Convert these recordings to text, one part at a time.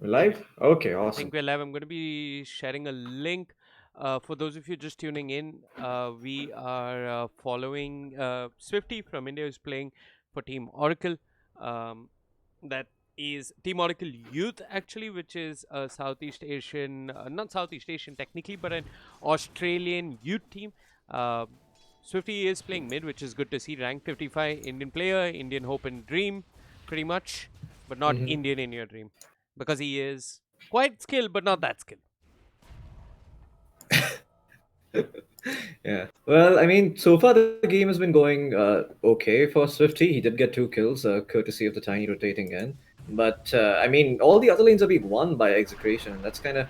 Live? Okay, I awesome. think we're live. I'm going to be sharing a link. For those of you just tuning in, we are following Swifty from India who's playing for Team Oracle. Um, that is Team Oracle Youth, actually, which is a Southeast Asian, not Southeast Asian technically, but an Australian youth team. Uh, Swifty is playing mid, which is good to see. Rank 55, Indian player, Indian hope and dream, pretty much, but not Hmm. Indian in your dream because he is quite skilled, but not that skilled. Yeah. Well, I mean, so far the game has been going okay for Swifty. He did get two kills, courtesy of the tiny rotating end. But I mean, all the other lanes are being won by execution, and that's kind of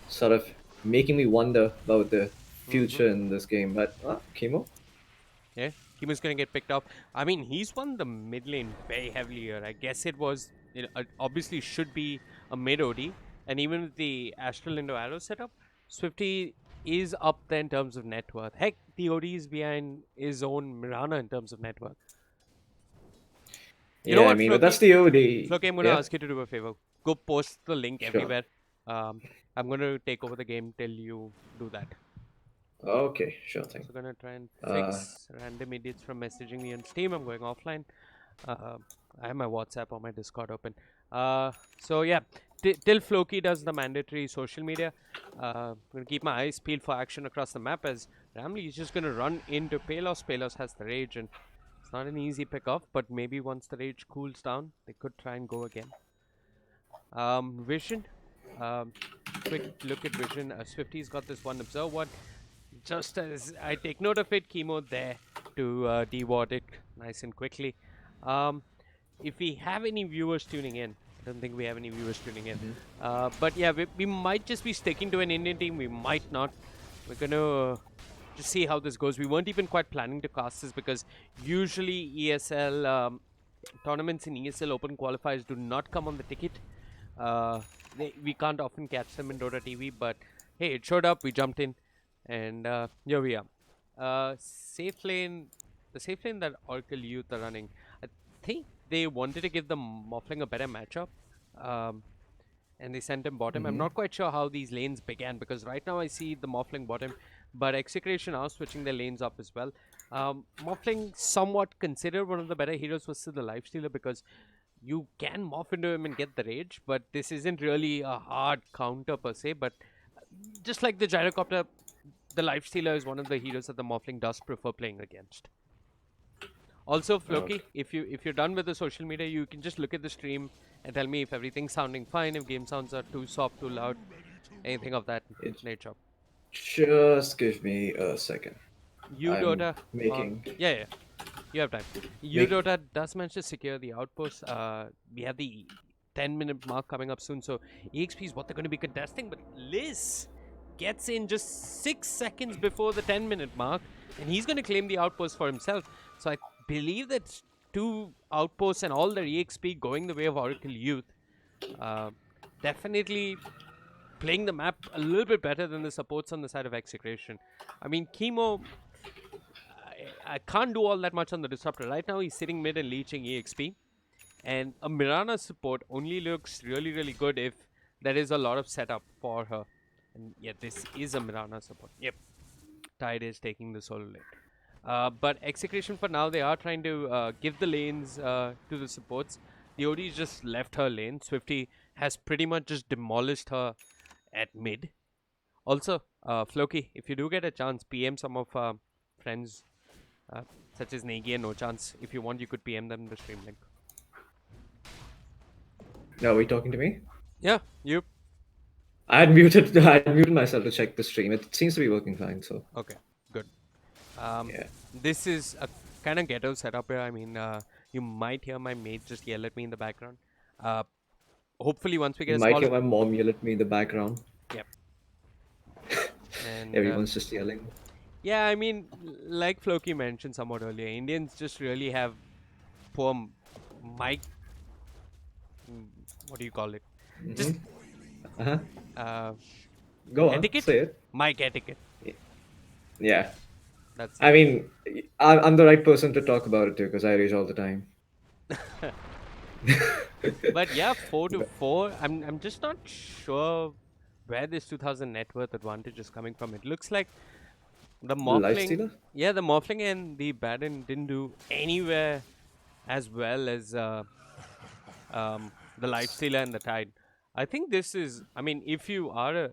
sort of making me wonder about the Mm-hmm. future in this game. But Chemo? Yeah, Kimu's gonna get picked off. I mean, he's won the mid lane very heavily here. I guess it was obviously should be a mid OD, and even with the Astral into Arrow setup, Swifty is up there in terms of net worth. Heck, the OD is behind his own Mirana in terms of net worth. You know Yeah, I what, mean, but that's Floki? the OD. Floki, I'm gonna Yeah, ask you to do a favor. Go post the link sure. everywhere. Um, I'm gonna take over the game till you do that. Okay, sure thing. Also gonna try and Uh, fix random idiots from messaging me on Steam. I'm going offline. Uh, I have my WhatsApp or my Discord open. So yeah, till Floki does the mandatory social media, I'm gonna keep my eyes peeled for action across the map as Ramley is just gonna run into Palos. Palos has the rage and it's not an easy pick off, but maybe once the rage cools down, they could try and go again. Vision. Um, quick look at Vision. Swifty's got this one observe one. Just as I take note of it, Chemo there to deward it nice and quickly. Um, if we have any viewers tuning in, I don't think we have any viewers tuning in. mhm. But yeah, we might just be sticking to an Indian team. We might not. We're gonna just see how this goes. We weren't even quite planning to cast this because usually ESL tournaments in ESL Open qualifiers do not come on the ticket. We can't often catch them in Dota TV, but hey, it showed up. We jumped in, and here we are. Safe lane, the safe lane that Oracle Youth are running. I think they wanted to give the Morphling a better matchup, um, and they sent him bottom. I'm Mm-hmm. not quite sure how these lanes began because right now I see the Morphling bottom, but Execration are switching their lanes up as well. Morphling somewhat considered one of the better heroes versus the Lifestealer because you can morph into him and get the rage, but this isn't really a hard counter per se. But just like the Gyrocopter, the Lifestealer is one of the heroes that the Morphling does prefer playing against. Also, Okay. Floki, if you're done with the social media, you can just look at the stream and tell me if everything's sounding fine, if game sounds are too soft, too loud, anything of that It, nature. just give me a second. You I'm Dota, making yeah, you have time. You make Dota does manage to secure the outpost. We have the 10-minute mark coming up soon, so EXP is what they're going to be contesting. But Liz gets in just 6 seconds before the 10-minute mark, and he's going to claim the outpost for himself. So I believe that's two outposts and all their EXP going the way of Oracle Youth. Uh, Definitely playing the map a little bit better than the supports on the side of Execration. I mean, Chemo, I can't do all that much on the Disruptor. Right now, he's sitting mid and leeching EXP. And a Mirana support only looks really, really good if there is a lot of setup for her. And yeah, this is a Mirana support. Yep, Tide is taking the solo lane. But Execration for now, they are trying to give the lanes to the supports. The OD's just left her lane. Swifty has pretty much just demolished her at mid. Also, Floki, if you do get a chance, PM some of friends uh, such as Negi and No Chance. If you want, you could PM them the stream link. now. Are you talking to me? Yeah, you. I had muted. I had muted myself to check the stream. It seems to be working fine. So Okay, good. Um, yeah, this is a kind of ghetto setup here. I mean, you might hear my mate just yell at me in the background. Uh, Hopefully, once we you get a might small, hear my mom yell at me in the background. yep, and Everyone's just yelling. yeah, I mean, like Floki mentioned somewhat earlier, Indians just really have poor mic. What do you call it? Mm-hmm. Just Uh-huh. uh, Go on, etiquette, say it. mic etiquette. Yeah. That's I it. mean, I'm the right person to talk about it too because I rage all the time. But yeah, 4-4. I'm just not sure where this 2000 net worth advantage is coming from. It looks like the Morphling, Lifestealer? yeah, the Morphling and the Baron didn't do anywhere as well as the Lifestealer and the Tide. I think this is, I mean, if you are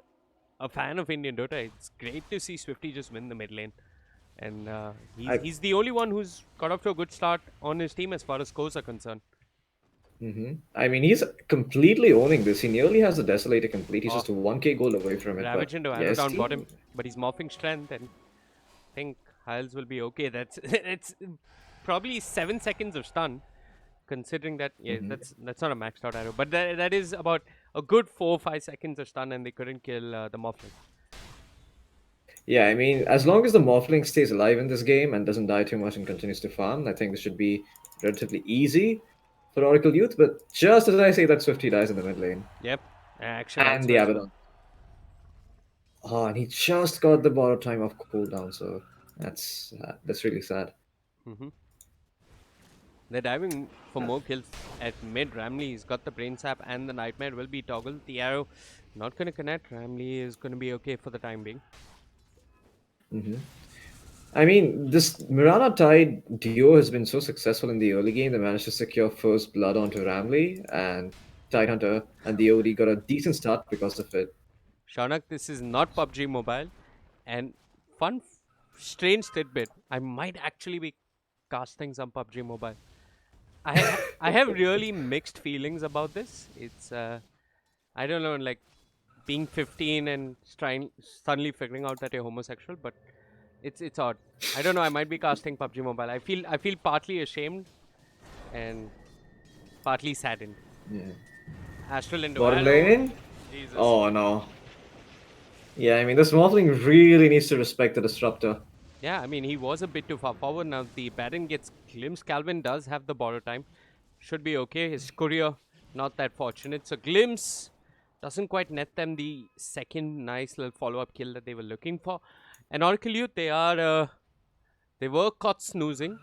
a fan of Indian Dota, it's great to see Swifty just win the mid lane. And I he's the only one who's got off to a good start on his team as far as scores are concerned. I mean, he's completely owning this. He nearly has the Desolator complete. He's Oh, just 1k goal away from it. But Ravage into Arrow yes, down team. bottom, but he's morphing strength, and I think Hiles will be okay. That's it's probably 7 seconds of stun, considering that yeah, that's not a maxed out arrow, but that is about a good 4 or 5 seconds of stun, and they couldn't kill the Morphling. Yeah, I mean, as long as the Morphling stays alive in this game and doesn't die too much and continues to farm, I think this should be relatively easy for Oracle Youth. But just as I say that, Swifty dies in the mid lane. Yep, action And the elsewhere as well. Abaddon. Oh, and he just got the borrow time off cooldown, so that's really sad. hmm They're diving for more kills at mid. Ramley's got the brain sap, and the nightmare will be toggled. The arrow not gonna connect. Ramley is gonna be okay for the time being. I mean, this Mirana Tide duo has been so successful in the early game. They managed to secure first blood onto Ramley, and Tide Hunter and the OD got a decent start because of it. Shaunak, this is not PUBG Mobile. And fun, strange tidbit, I might actually be casting some PUBG Mobile. I have really mixed feelings about this. It's I don't know, like being 15 and trying suddenly figuring out that you're homosexual, but it's odd. I don't know. I might be casting PUBG Mobile. I feel partly ashamed and partly saddened. Yeah. Astral into Bottom Arrow. lane? Jesus. Oh no. Yeah, I mean, this Morphling really needs to respect the Disruptor. Yeah, I mean, he was a bit too far forward. Now the Baron gets glimpsed. Calvin does have the borrow time. Should be okay. His courier, not that fortunate. So glimpse doesn't quite net them the second nice little follow-up kill that they were looking for. And Oracle Youth, they were caught snoozing.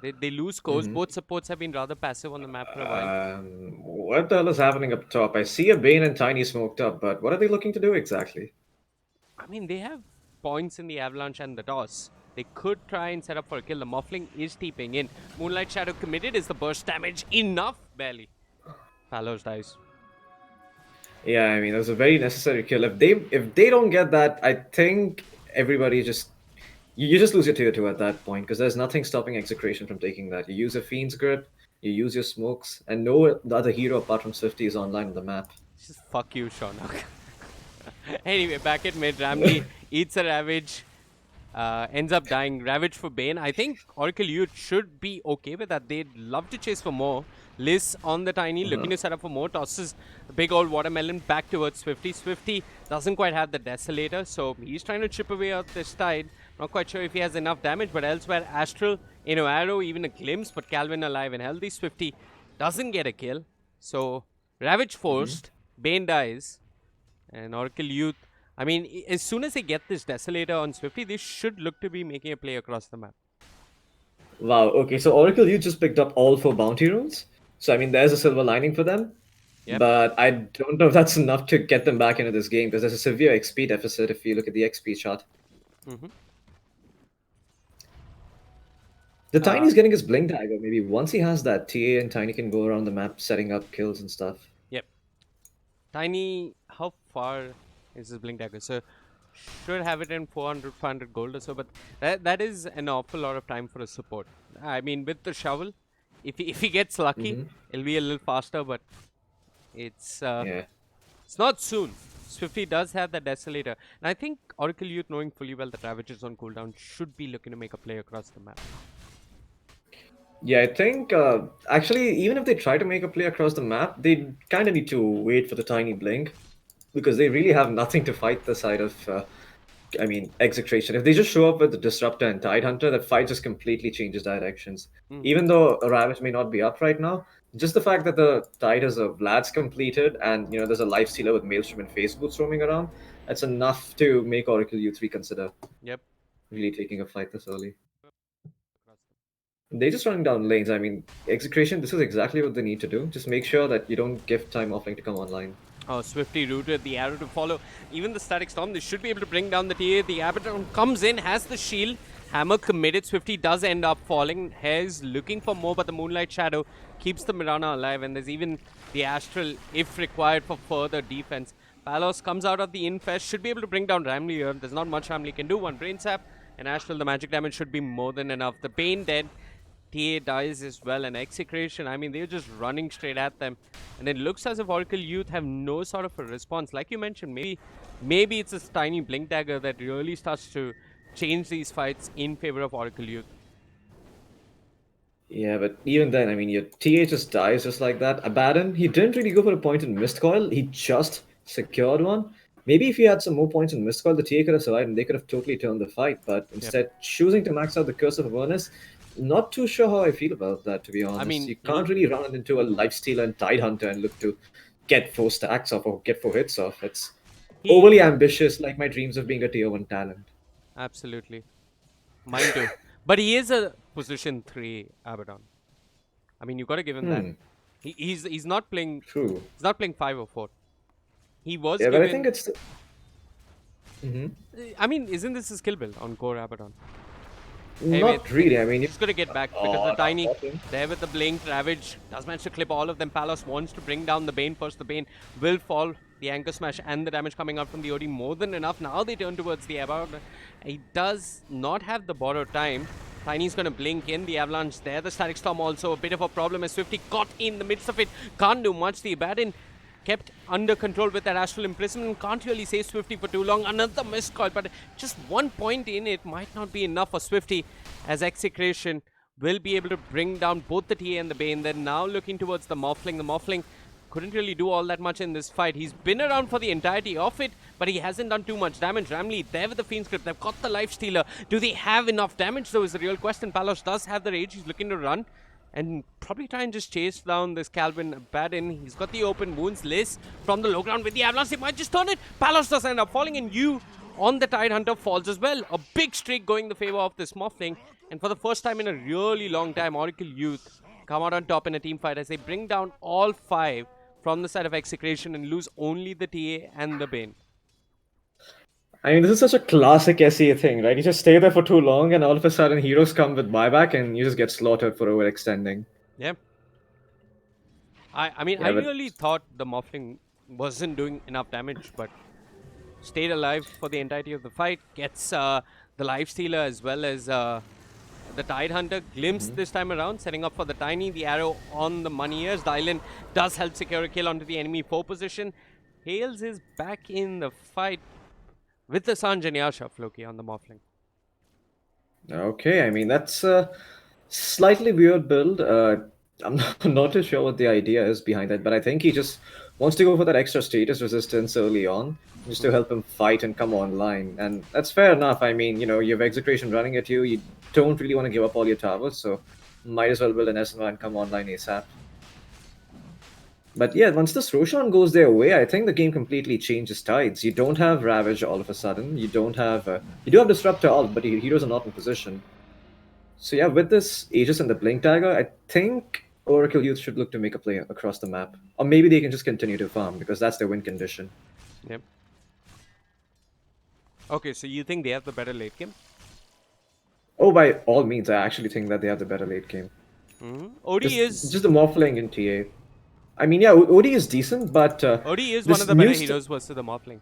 They lose scores. Both supports have been rather passive on the map for a while. What the hell is happening up top? I see a Bane and Tiny smoked up, but what are they looking to do exactly? I mean, they have points in the Avalanche and the Toss. They could try and set up for a kill. The Muffling is teeping in. Moonlight Shadow committed. Is the burst damage enough? Barely. Palos dies. Yeah, I mean, it was a very necessary kill. If they don't get that, I think everybody just you just lose your tier two at that point because there's nothing stopping Execration from taking that. You use a Fiend's Grip, you use your smokes, and no other hero apart from Swifty is online on the map. Just fuck you, Shaunak. Anyway, back at mid, Ramley eats a Ravage. Ends up dying. Ravage for Bane. I think Oracle Youth should be okay with that. They'd love to chase for more. Liz on the Tiny, looking to set up for more. Tosses the big old watermelon back towards Swifty. Swifty doesn't quite have the Desolator, so he's trying to chip away out this Tide. Not quite sure if he has enough damage, but elsewhere, Astral, Arrow, even a glimpse, but Calvin alive and healthy. Swifty doesn't get a kill. So, Ravage forced. Bane dies. And Oracle Youth, I mean, as soon as they get this Desolator on Swifty, they should look to be making a play across the map. Wow, okay, so Oracle, you just picked up all four bounty runes. So, I mean, there's a silver lining for them. Yep. But I don't know if that's enough to get them back into this game because there's a severe XP deficit if you look at the XP chart. Mm-hmm. The Tiny's getting his Blink Dagger. Maybe once he has that, TA and Tiny can go around the map setting up kills and stuff. Yep. Tiny, how far is this Blink Dagger? So, should have it in 400, 500 gold or so, but that is an awful lot of time for a support. I mean, with the shovel, if he gets lucky, it'll be a little faster, but it's Yeah. it's not soon. Swifty does have the Desolator, and I think Oracle Youth, knowing fully well that Ravage is on cooldown, should be looking to make a play across the map. Yeah, I think actually, even if they try to make a play across the map, they kind of need to wait for the Tiny Blink because they really have nothing to fight the side of, I mean, Execration. If they just show up with the Disruptor and Tide Hunter, that fight just completely changes directions. Even though Ravage may not be up right now, just the fact that the Tide has a Vlad's completed and, there's a Life Stealer with Maelstrom and Phase Boots roaming around, that's enough to make Oracle U3 consider Yep. really taking a fight this early. Across the They're just running down lanes. I mean, execution, this is exactly what they need to do. Just make sure that you don't give time offline to come online. Oh, swiftly rooted, the arrow to follow. Even the static storm, they should be able to bring down the TA. The Abaddon comes in, has the shield. Hammer committed. Swifty does end up falling. Hair's looking for more, but the Moonlight Shadow keeps the Mirana alive. And there's even the Astral, if required, for further defense. Palos comes out of the Infest, should be able to bring down Ramley here. There's not much Ramley can do. One Brain Sap, and Astral, the magic damage should be more than enough. The Bane dead. TA dies as well, and Execration, I mean, they're just running straight at them. And it looks as if Oracle Youth have no sort of a response. Like you mentioned, maybe it's this tiny Blink Dagger that really starts to change these fights in favor of Oracle Youth. Yeah, but even then, I mean, your TA just dies just like that. Abaddon, he didn't really go for a point in Mist Coil. He just secured one. Maybe if he had some more points in Mist Coil, the TA could have survived and they could have totally turned the fight. But Yep. instead, choosing to max out the Curse of Awareness, not too sure how I feel about that, to be honest. mean, You can't really run into a Lifestealer and Tidehunter and look to get 4 stacks off or get 4 hits off. It's he overly ambitious, like my dreams of being a tier 1 talent. absolutely. Mine too. But he is a position 3 Abaddon. I mean, you got to give him that. He's not playing. True. He's not playing 5 or 4. He was Yeah, but I think given. it's. Mhm. I mean, isn't this a skill build on core Abaddon? Hey, wait, Not really. I mean, he's going to get back because oh, the not Tiny popping. there with the Blink. Ravage does manage to clip all of them. Palos wants to bring down the Bane first. The Bane will fall. The Anchor Smash and the damage coming out from the OD more than enough. Now they turn towards the Abaddon. He does not have the borrowed time. Tiny's going to blink in. The Avalanche there. The Static Storm also a bit of a problem as Swifty caught in the midst of it. Can't do much. The Abaddon kept under control with that Astral Imprisonment. Can't really save Swifty for too long. Another missed call, but just 1 point in it might not be enough for Swifty, as Execration will be able to bring down both the TA and the Bane. They're now looking towards the Morphling. The Morphling couldn't really do all that much in this fight. He's been around for the entirety of it, but he hasn't done too much damage. Ramley there with the Fiend Script. They've got the Life Stealer. Do they have enough damage, though, is the real question. Palos does have the Rage. He's looking to run and probably try and just chase down this Calvin Abaddon. He's got the open wounds. Liz from the low ground with the Avalanche. They might just turn it. Palos does end up falling, and you on the Tidehunter falls as well. A big streak going the favor of this Morphling. And for the first time in a really long time, Oracle Youth come out on top in a team fight as they bring down all 5 from the side of Execration and lose only the TA and the Bane. I mean, this is such a classic SEA thing, right? You just stay there for too long, and all of a sudden, heroes come with buyback, and you just get slaughtered for overextending. Yeah. I mean, Yeah, I but really thought the Morphling wasn't doing enough damage, but stayed alive for the entirety of the fight. Gets the Lifestealer as well as the Tidehunter. Glimpse this time around, setting up for the Tiny. The arrow on the money ears. The island does help secure a kill onto the enemy 4 position. Hales is back in the fight with the Sanj and Yasha Floki on the Morphling. okay, I mean, that's a slightly weird build. I'm not too sure what the idea is behind that, but I think he just wants to go for that extra status resistance early on, just to help him fight and come online. And that's fair enough. I mean, you have Execration running at you, you don't really want to give up all your towers, so might as well build an SNY and come online ASAP. But yeah, once this Roshan goes their way, I think the game completely changes tides. You don't have Ravage all of a sudden. You don't have. You do have Disruptor all, but your heroes are not in position. So yeah, with this Aegis and the Blink Dagger, I think Oracle Youth should look to make a play across the map. Or maybe they can just continue to farm, because that's their win condition. Yep. Okay, so you think they have the better late game? Oh, by all means, I actually think that they have the better late game. OD is Just the Morphling in TA. I mean, yeah, OD is decent, but OD is this one of the better new heroes versus the Morphling.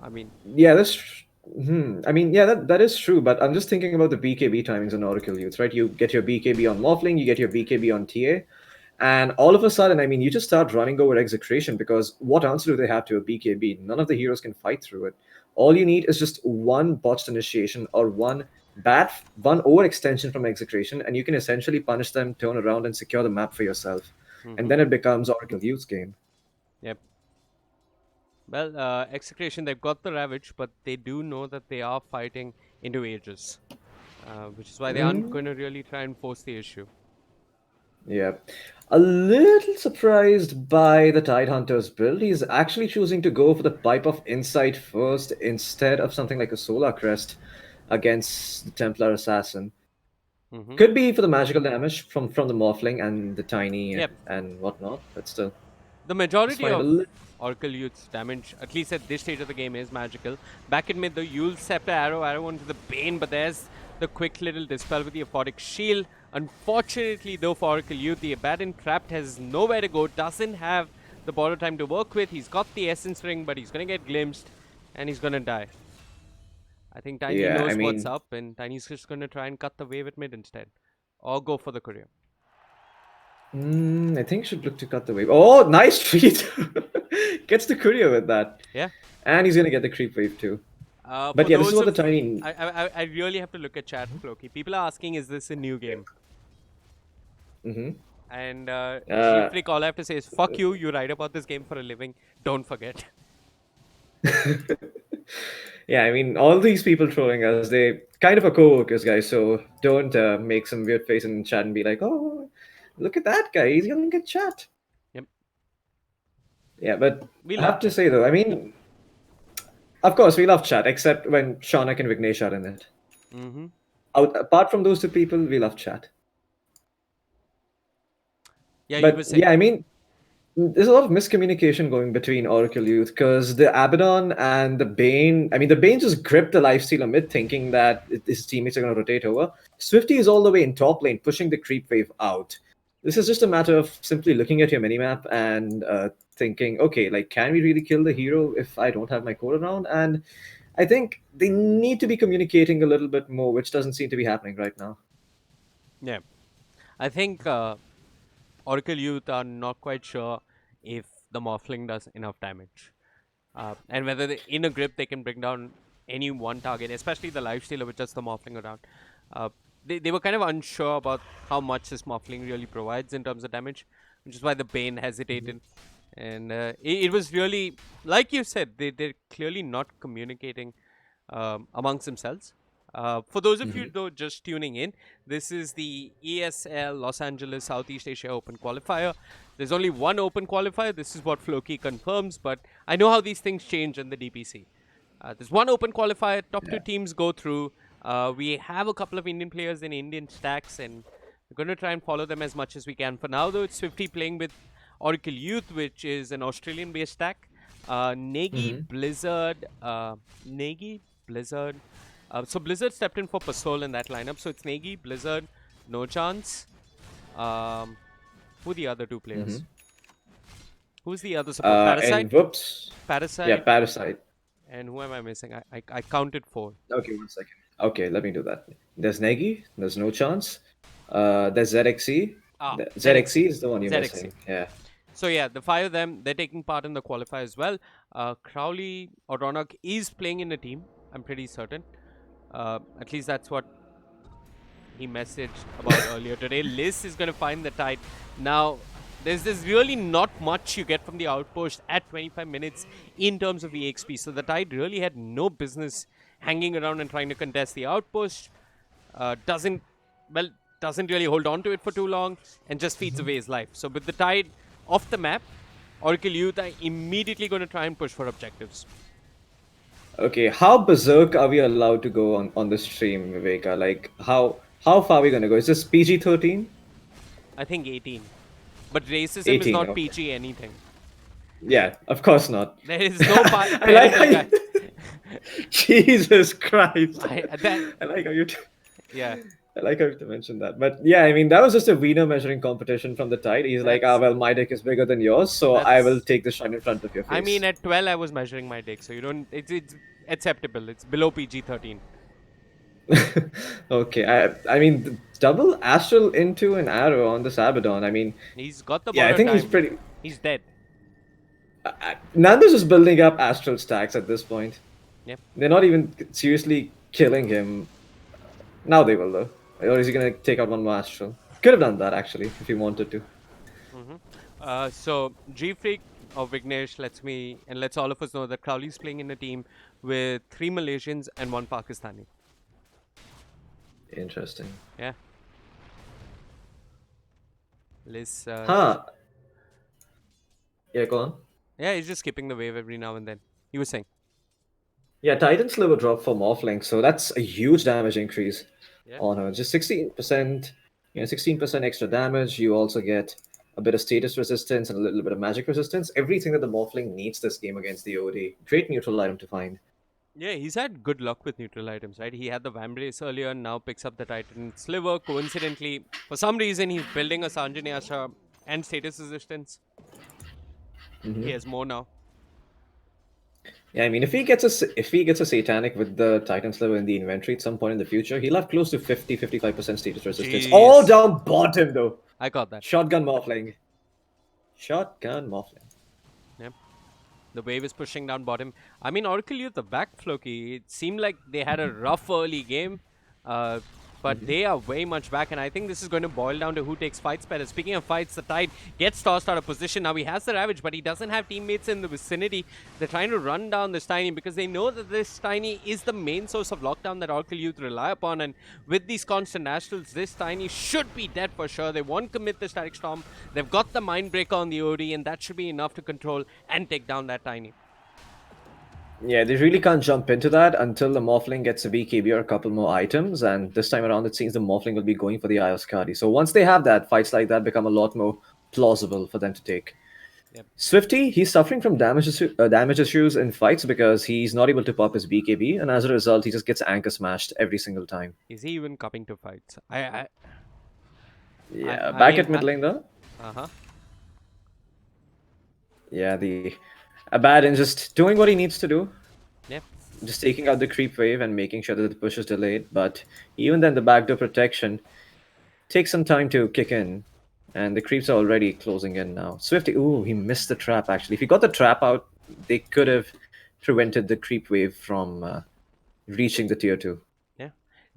I mean, yeah, that's. I mean, yeah, that is true, but I'm just thinking about the BKB timings on Oracle Youth, right? You get your BKB on Morphling, you get your BKB on TA, and all of a sudden, I mean, you just start running over Execration because what answer do they have to a BKB? None of the heroes can fight through it. All you need is just one botched initiation or one overextension from Execration, and you can essentially punish them, turn around, and secure the map for yourself. And then it becomes Oracle Youth's game. yep. Well, Execration, they've got the Ravage, but they do know that they are fighting into Aegis, which is why they aren't going to really try and force the issue. Yeah. A little surprised by the Tidehunter's build. He's actually choosing to go for the Pipe of Insight first instead of something like a Solar Crest against the Templar Assassin. Mm-hmm. Could be for the magical damage from the Morphling and the Tiny Yep. and whatnot, but still, The just majority find a of little. Oracle Youth's damage, at least at this stage of the game, is magical. Back in mid, the Yule Scepter arrow onto the Bane, but there's the quick little dispel with the Aphotic Shield. Unfortunately, though, for Oracle Youth, the Abaddon Trapped has nowhere to go, doesn't have the borrow time to work with. He's got the Essence Ring, but he's going to get glimpsed, and he's going to die. I think Tiny Yeah, I knows what's mean, up, and Tiny's just going to try and cut the wave at mid instead. Or go for the courier. I think should look to cut the wave. Oh, nice treat! Gets the courier with that, Yeah. and he's gonna get the creep wave too. But For yeah, this is those what the of Tiny. I really have to look at chat, Floki. People are asking, is this a new game? Mm-hmm. And Uh, Freak, all I have to say is, fuck you. You write about this game for a living. Don't forget. yeah, I mean, all these people trolling us, they kind of are co-workers, guys. So don't make some weird face in chat and be like, "Oh, look at that guy. He's gonna get chat." Yep. Yeah, but We I love have to chat. say though, I mean, of course we love chat, except when Shaunak and Vignesh are in it. Mm-hmm. Apart from those two people, we love chat. Yeah, you were But saying. yeah, I mean, there's a lot of miscommunication going between Oracle Youth because the Abaddon and the Bane. I mean, the Bane just gripped the lifestealer mid, thinking that his teammates are going to rotate over. Swifty is all the way in top lane, pushing the creep wave out. This is just a matter of simply looking at your minimap and thinking, okay, like, can we really kill the hero if I don't have my code around? And I think they need to be communicating a little bit more, which doesn't seem to be happening right now. Yeah. I think Oracle Youth are not quite sure if the Morphling does enough damage. And whether in a grip they can bring down any one target, especially the lifestealer with just the Morphling around. Uh, they were kind of unsure about how much this Morphling really provides in terms of damage, which is why the Bane hesitated. And it was really, like you said, they're clearly not communicating amongst themselves. For those of you Mm-hmm. though just tuning in, this is the ESL Los Angeles Southeast Asia Open qualifier. There's only one open qualifier. This is what Floki confirms, but I know how these things change in the DPC. There's one open qualifier. Top two Yeah. teams go through. We have a couple of Indian players in Indian stacks, and we're going to try and follow them as much as we can. For now, though, it's 50 playing with Oracle Youth, which is an Australian-based stack. Negi, Mm-hmm. Blizzard, Negi, Blizzard. So Blizzard stepped in for Pasol in that lineup. So it's Negi, Blizzard, No Chance. Um, who are the other two Mm-hmm. players? Who's the other support? Parasite? And whoops. Yeah, Parasite. Parasite. And who am I missing? I counted four. Okay, 1 second. Okay, let me do that. There's Negi, there's no chance. There's ZXE. Ah, ZXE ZXC. is the one you're ZXC. missing. Yeah. So yeah, the five of them, they're taking part in the qualifier as well. Crowley or Ronak is playing in a team. I'm pretty certain. At least that's what he messaged about earlier today. Liz is going to find the tide. Now, there's really not much you get from the outpost at 25 minutes in terms of EXP. So the tide really had no business hanging around and trying to contest the outpost. Doesn't really hold on to it for too long and just feeds away his life. So with the tide off the map, Oracle Youth are immediately going to try and push for objectives. Okay, how berserk are we allowed to go on this stream, Viveka? Like, how far are we gonna go? Is this PG-13? I think 18. But racism is 18, not okay. PG anything. Yeah, of course not. There is no I like how parental you... Jesus Christ. that, I like how you... yeah, I like how you mentioned that. But yeah, I mean, that was just a wiener measuring competition from the tide. He's like, that's well, my dick is bigger than yours, so I will that's. take the shine in front of your I face. mean, at 12 I was measuring my dick, so you don't. It's acceptable. It's below PG-13. Okay, I mean, double astral into an arrow on this Abaddon. I mean, He's got the yeah, I border think he's time. pretty. He's dead. Nando's is building up astral stacks at this point. Yep. They're not even seriously killing him. Now they will, though. Or is he gonna take out one more astral? Could have done that actually if he wanted to. So G Freak or Vignesh lets all of us know that Crowley's playing in a team with 3 Malaysians and 1 Pakistani. Interesting. Yeah. Liz, Huh. Yeah, go on. yeah, he's just skipping the wave every now and then. He was saying. Yeah, Titan Sliver drop for Morphling, so that's a huge damage increase. Yeah. on her. Just 16%, 16% extra damage. You also get a bit of status resistance and a little bit of magic resistance. Everything that the Morphling needs this game against the OD. Great neutral item to find. Yeah, he's had good luck with neutral items, right? He had the Vambrace earlier and now picks up the Titan Sliver. Coincidentally, for some reason, he's building a Sanjanyasha and status resistance. He Hmm. has more now. Yeah, I mean, if he gets a satanic with the Titan Sliver in the inventory at some point in the future, he'll have close to 50-55% status resistance. All Jeez. down bottom though. I got that. Shotgun Morphling. Shotgun Morphling. Yeah. The wave is pushing down bottom. I mean, Oracle Youth, the back Floki, it seemed like they had a rough early game, uh, but they are way much back, and I think this is going to boil down to who takes fights better. Speaking of fights, the Tide gets tossed out of position. Now he has the Ravage, but he doesn't have teammates in the vicinity. They're trying to run down this Tiny because they know that this Tiny is the main source of lockdown that Oracle Youth rely upon, and with these constant nationals, this Tiny should be dead for sure. They won't commit the Static Storm. They've got the Mindbreaker on the OD, and that should be enough to control and take down that Tiny. Yeah, they really can't jump into that until the Morphling gets a BKB or a couple more items, and this time around it seems the Morphling will be going for the Ioskadi. So once they have that, fights like that become a lot more plausible for them to take. Yep. Swifty, he's suffering from damage issues in fights because he's not able to pop his BKB, and as a result, he just gets anchor smashed every single time. Is he even coming to fights? Yeah, I back mean, at mid lane though. uh-huh. Yeah, the Abaddon just doing what he needs to do, Yep. just taking out the creep wave and making sure that the push is delayed. But even then, the backdoor protection takes some time to kick in, and the creeps are already closing in now. Swifty, ooh, he missed the trap actually. If he got the trap out, they could have prevented the creep wave from reaching the tier 2. Yeah.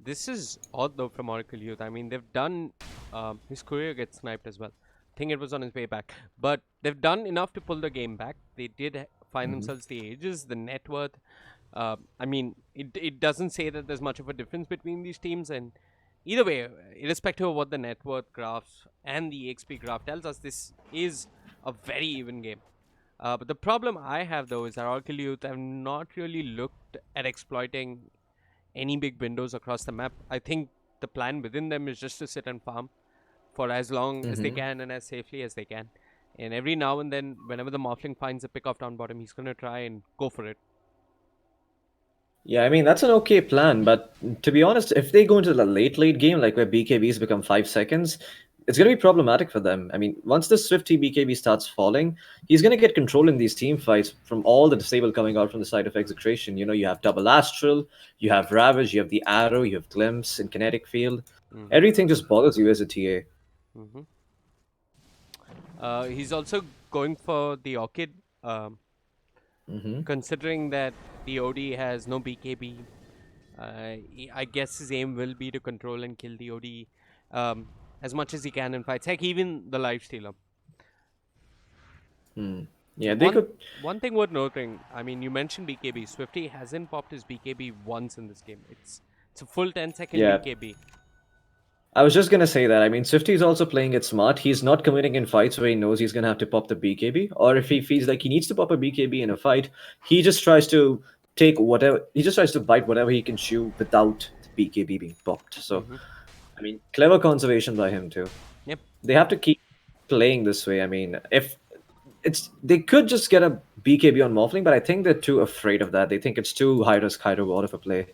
This is odd though from Oracle Youth. I mean, they've done his career gets sniped as well. I think it was on his way back, but they've done enough to pull the game back. They did find themselves the ages, the net worth. I mean, it doesn't say that there's much of a difference between these teams, and either way, irrespective of what the net worth graph and the XP graph tells us, this is a very even game. But the problem I have though is that Oracle Youth have not really looked at exploiting any big windows across the map. I think the plan within them is just to sit and farm for as long as they can and as safely as they can. And every now and then, whenever the Morphling finds a pick off down bottom, he's going to try and go for it. Yeah, I mean that's an okay plan, but to be honest, if they go into the late game, like where BKBs become 5 seconds, it's gonna be problematic for them. I mean, once the Swifty BKB starts falling, he's gonna get control in these team fights from all the disable coming out from the side of Execration. You know, you have Double Astral, you have Ravage, you have the Arrow, you have Glimpse in Kinetic Field. Mm-hmm. Everything just bothers you as a TA. Mm-hmm. He's also going for the Orchid, considering that the OD has no BKB. I guess his aim will be to control and kill the OD as much as he can in fights. Heck, even the Lifestealer. Yeah, they could. One thing worth noting, I mean, you mentioned BKB. Swifty hasn't popped his BKB once in this game. It's a full 10-second Yeah, BKB. I was just gonna say that. I mean, Swifty is also playing it smart. He's not committing in fights where he knows he's gonna have to pop the BKB, or if he feels like he needs to pop a BKB in a fight, he just tries to take whatever. He just tries to bite whatever he can chew without the BKB being popped. So, I mean, clever conservation by him too. Yep. They have to keep playing this way. I mean, if they could just get a BKB on Morphling, but I think they're too afraid of that. They think it's too high risk, high reward of a play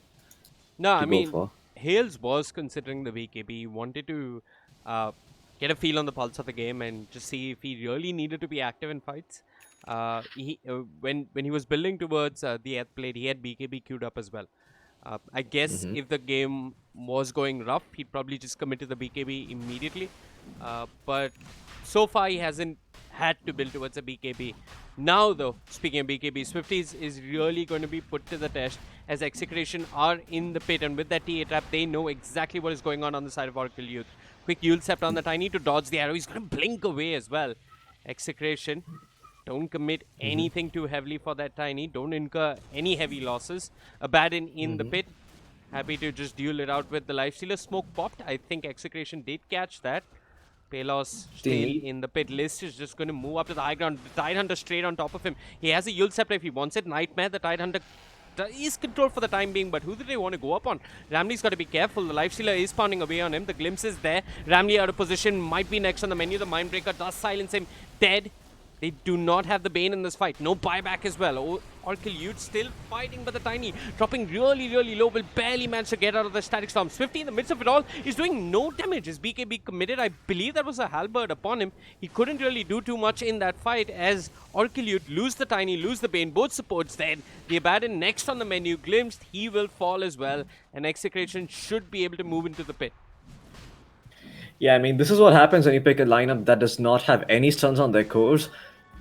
No, to I go mean, for. Hales was considering the BKB. He wanted to get a feel on the pulse of the game and just see if he really needed to be active in fights. When he was building towards the Earth Blade, he had BKB queued up as well. I guess if the game was going rough, he'd probably just commit to the BKB immediately. But so far, he hasn't had to build towards a BKB. Now, though, speaking of BKB, Swifties is really going to be put to the test as Execration are in the pit, and with that TA trap, they know exactly what is going on the side of Oracle Youth. Quick Yule Scepter on the Tiny to dodge the arrow. He's going to blink away as well. Execration, don't commit anything too heavily for that Tiny. Don't incur any heavy losses. Abaddon in the pit. Happy to just duel it out with the Lifestealer. Smoke popped. I think Execration did catch that. Palos still in the pit. List is just going to move up to the high ground. The Tidehunter straight on top of him. He has a Yule Scepter if he wants it. Nightmare, the Tidehunter is controlled for the time being, but who do they want to go up on? Ramley's got to be careful. The Lifestealer is pounding away on him. The glimpse is there. Ramley out of position, might be next on the menu. The Mindbreaker does silence him. Dead. They do not have the Bane in this fight. No buyback as well. Oracle Youth still fighting, but the Tiny dropping really low, will barely manage to get out of the Static Storm. Swifty in the midst of it all is doing no damage. Is BKB committed? I believe that was a halberd upon him. He couldn't really do too much in that fight as Oracle Youth lose the Tiny, lose the Bane. Both supports dead. The Abaddon next on the menu. Glimpsed, he will fall as well. And Execration should be able to move into the pit. Yeah, I mean, this is what happens when you pick a lineup that does not have any stuns on their cores.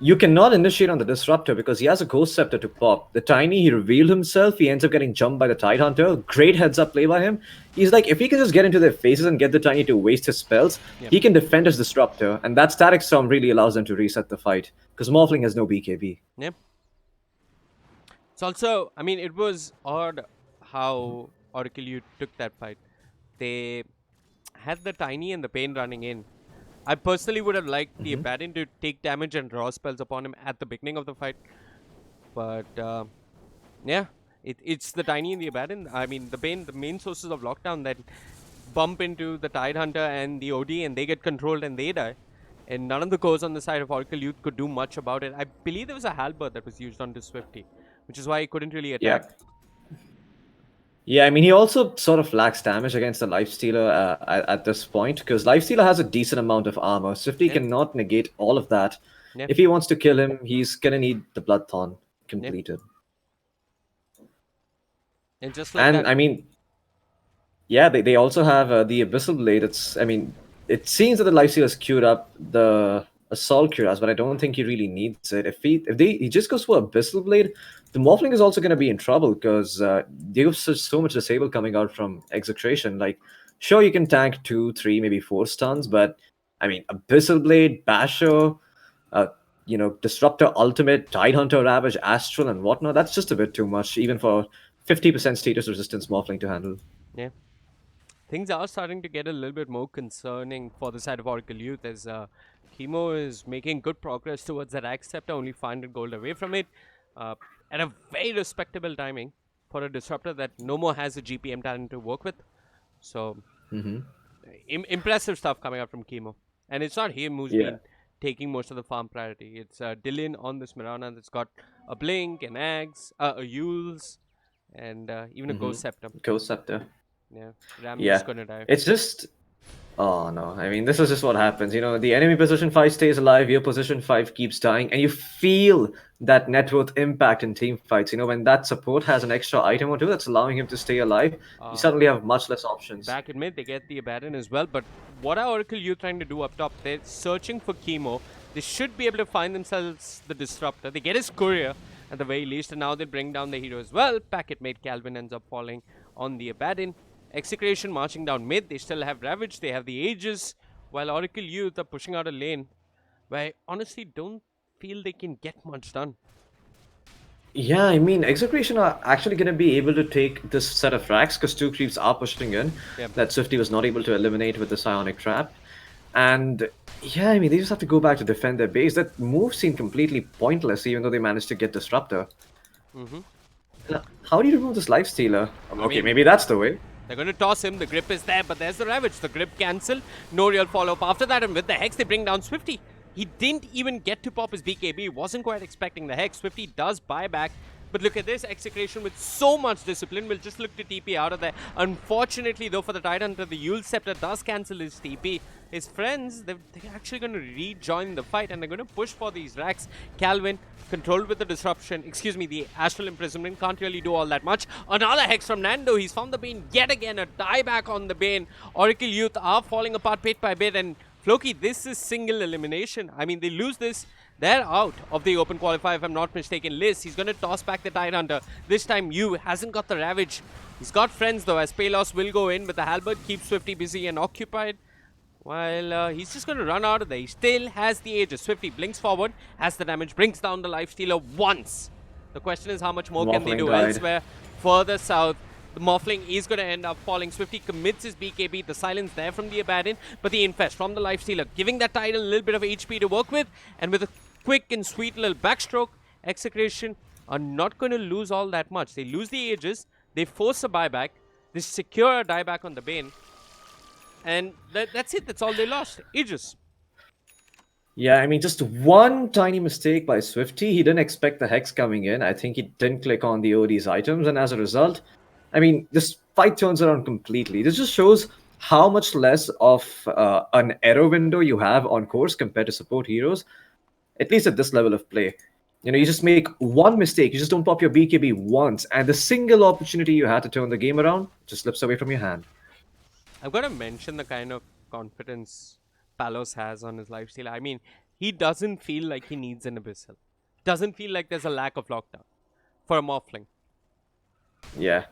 You cannot initiate on the Disruptor because he has a Ghost Scepter to pop. The Tiny, he revealed himself. He ends up getting jumped by the Tidehunter. Great heads-up play by him. He's like, if he can just get into their faces and get the Tiny to waste his spells, he can defend his Disruptor. And that Static Storm really allows them to reset the fight because Morphling has no BKB. Yep. It's also, I mean, it was odd how Oracle Youth took that fight. They had the Tiny and the Pain running in. I personally would have liked the Abaddon to take damage and draw spells upon him at the beginning of the fight. But, yeah, it's the Tiny and the Abaddon. I mean, the main sources of lockdown that bump into the Tidehunter and the OD and they get controlled and they die. And none of the cores on the side of Oracle Youth could do much about it. I believe there was a halberd that was used onto Swifty, which is why he couldn't really attack. Yeah, I mean, he also sort of lacks damage against the Lifestealer at this point, because Lifestealer has a decent amount of armor. Swifty cannot negate all of that. If he wants to kill him, he's going to need the Bloodthorn completed. And just like that. I mean, yeah, they also have the Abyssal Blade. It seems that the Lifestealer's queued up the Assault Cuirass, but I don't think he really needs it. If he just goes for Abyssal Blade, the Morphling is also going to be in trouble because they have so much disable coming out from Execration. Like, sure, you can tank 2, 3, maybe 4 stuns, but I mean, Abyssal Blade, Basher, Disruptor, Ultimate, Tidehunter, Ravage, Astral, and whatnot, that's just a bit too much, even for 50% status resistance Morphling to handle. Yeah. Things are starting to get a little bit more concerning for the side of Oracle Youth as Chemo is making good progress towards that Axe Scepter, only 500 gold away from it. At a very respectable timing for a Disruptor that no more has a GPM talent to work with. So, impressive stuff coming out from Chemo. And it's not him who's been taking most of the farm priority. It's Dylan on this Mirana that's got a Blink, an Axe, a Yules, and even a Ghost Scepter. Ghost Scepter. Yeah, Ramley's gonna die. It's just... Oh no, I mean, this is just what happens. The enemy position 5 stays alive, your position 5 keeps dying, and you feel that net worth impact in team fights. When that support has an extra item or two that's allowing him to stay alive, you suddenly have much less options. Back in mid, they get the Abaddon as well, but what are Oracle Youth trying to do up top? They're searching for Chemo. They should be able to find themselves the Disruptor. They get his Courier at the very least, and now they bring down the hero as well. Packet mate Calvin ends up falling on the Abaddon. Execration marching down mid. They still have Ravage. They have the Aegis. While Oracle Youth are pushing out a lane where I honestly don't feel they can get much done. Yeah, I mean, Execration are actually going to be able to take this set of frags because 2 creeps are pushing in that Swifty was not able to eliminate with the Psionic Trap. And yeah, I mean, they just have to go back to defend their base. That move seemed completely pointless even though they managed to get Disruptor. How do you remove this Lifestealer? Okay, maybe that's the way. They're going to toss him. The grip is there, but there's the Ravage. The grip cancelled. No real follow-up after that. And with the Hex, they bring down Swifty. He didn't even get to pop his BKB. Wasn't quite expecting the Hex. Swifty does buy back. But look at this. Execration with so much discipline will just look to TP out of there. Unfortunately, though, for the Tidehunter, the Yule Scepter does cancel his TP. His friends, they're actually going to rejoin the fight, and they're going to push for these racks. Calvin, controlled with the disruption, the Astral Imprisonment, can't really do all that much. Another Hex from Nando. He's found the Bane yet again. A dieback on the Bane. Oracle Youth are falling apart bit by bit, and Floki, this is single elimination. I mean, they lose this. They're out of the open qualifier, if I'm not mistaken. Liz, he's going to toss back the Tidehunter. This time, Yu hasn't got the Ravage. He's got friends, though, as Palos will go in, but the Halberd keeps Swifty busy and occupied. While he's just going to run out of there. He still has the Aegis. Swifty blinks forward, has the damage, brings down the Lifestealer once. The question is how much more can they do elsewhere. Further south, the Morphling is going to end up falling. Swifty commits his BKB. The silence there from the Abaddon, but the Infest from the Lifestealer, giving that Tidal a little bit of HP to work with. And with a quick and sweet little backstroke, Execration are not going to lose all that much. They lose the Aegis, they force a buyback, they secure a dieback on the Bane, and that's it. That's all they lost. Aegis. Yeah, I mean, just one tiny mistake by Swifty. He didn't expect the Hex coming in. I think he didn't click on the OD's items, and as a result, I mean, this fight turns around completely. This just shows how much less of an error window you have on course compared to support heroes, at least at this level of play. You just make one mistake, you just don't pop your BKB once, and the single opportunity you had to turn the game around just slips away from your hand. I've got to mention the kind of confidence Palos has on his lifestyle. I mean, he doesn't feel like he needs an Abyssal. Doesn't feel like there's a lack of lockdown for a Morphling. Yeah.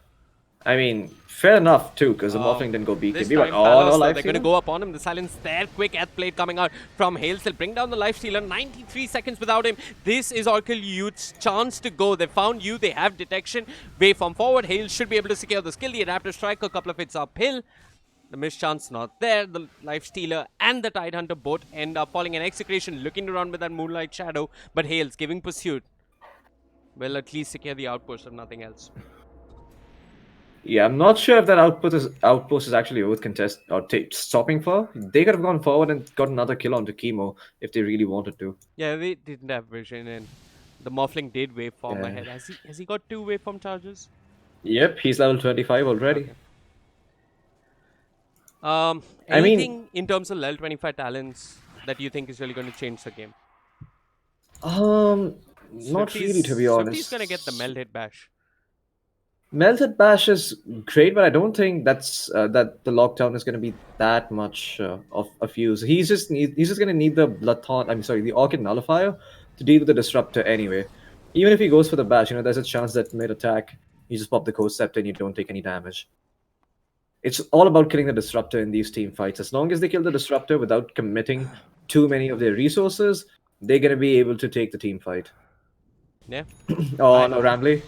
I mean, fair enough too, because the Morphling didn't go This BKB, but time, no Palos, life they're going to steal? go up on him. The silence there, quick at plate coming out from Hales. They'll bring down the life stealer. 93 seconds without him. This is Oracle Youth's chance to go. They found you. They have detection. Waveform forward. Hales should be able to secure the skill. The adaptive strike, a couple of hits uphill. The mischance not there. The life stealer and the Tidehunter both end up falling. An execration looking to run with that moonlight shadow, but Hales giving pursuit will at least secure the outpost if nothing else. Yeah, I'm not sure if that outpost is actually worth contest or stopping for. They could have gone forward and got another kill onto Chemo if they really wanted to. Yeah, they didn't have vision, and the Morphling did waveform Yeah. ahead. Has he got 2 waveform charges? Yep, he's level 25 already. Okay. I mean, Anything in terms of level 25 talents that you think is really going to change the game? not really, to be honest. Swifty's going to get the meld hit bash. Melted Bash is great, but I don't think that the lockdown is going to be that much of use. He's just going to need the the Orchid Nullifier to deal with the Disruptor anyway. Even if he goes for the Bash, there's a chance that mid attack you just pop the Coast Scepter and you don't take any damage. It's all about killing the Disruptor in these team fights. As long as they kill the Disruptor without committing too many of their resources, they're going to be able to take the team fight. Yeah. Oh, no, Rambley.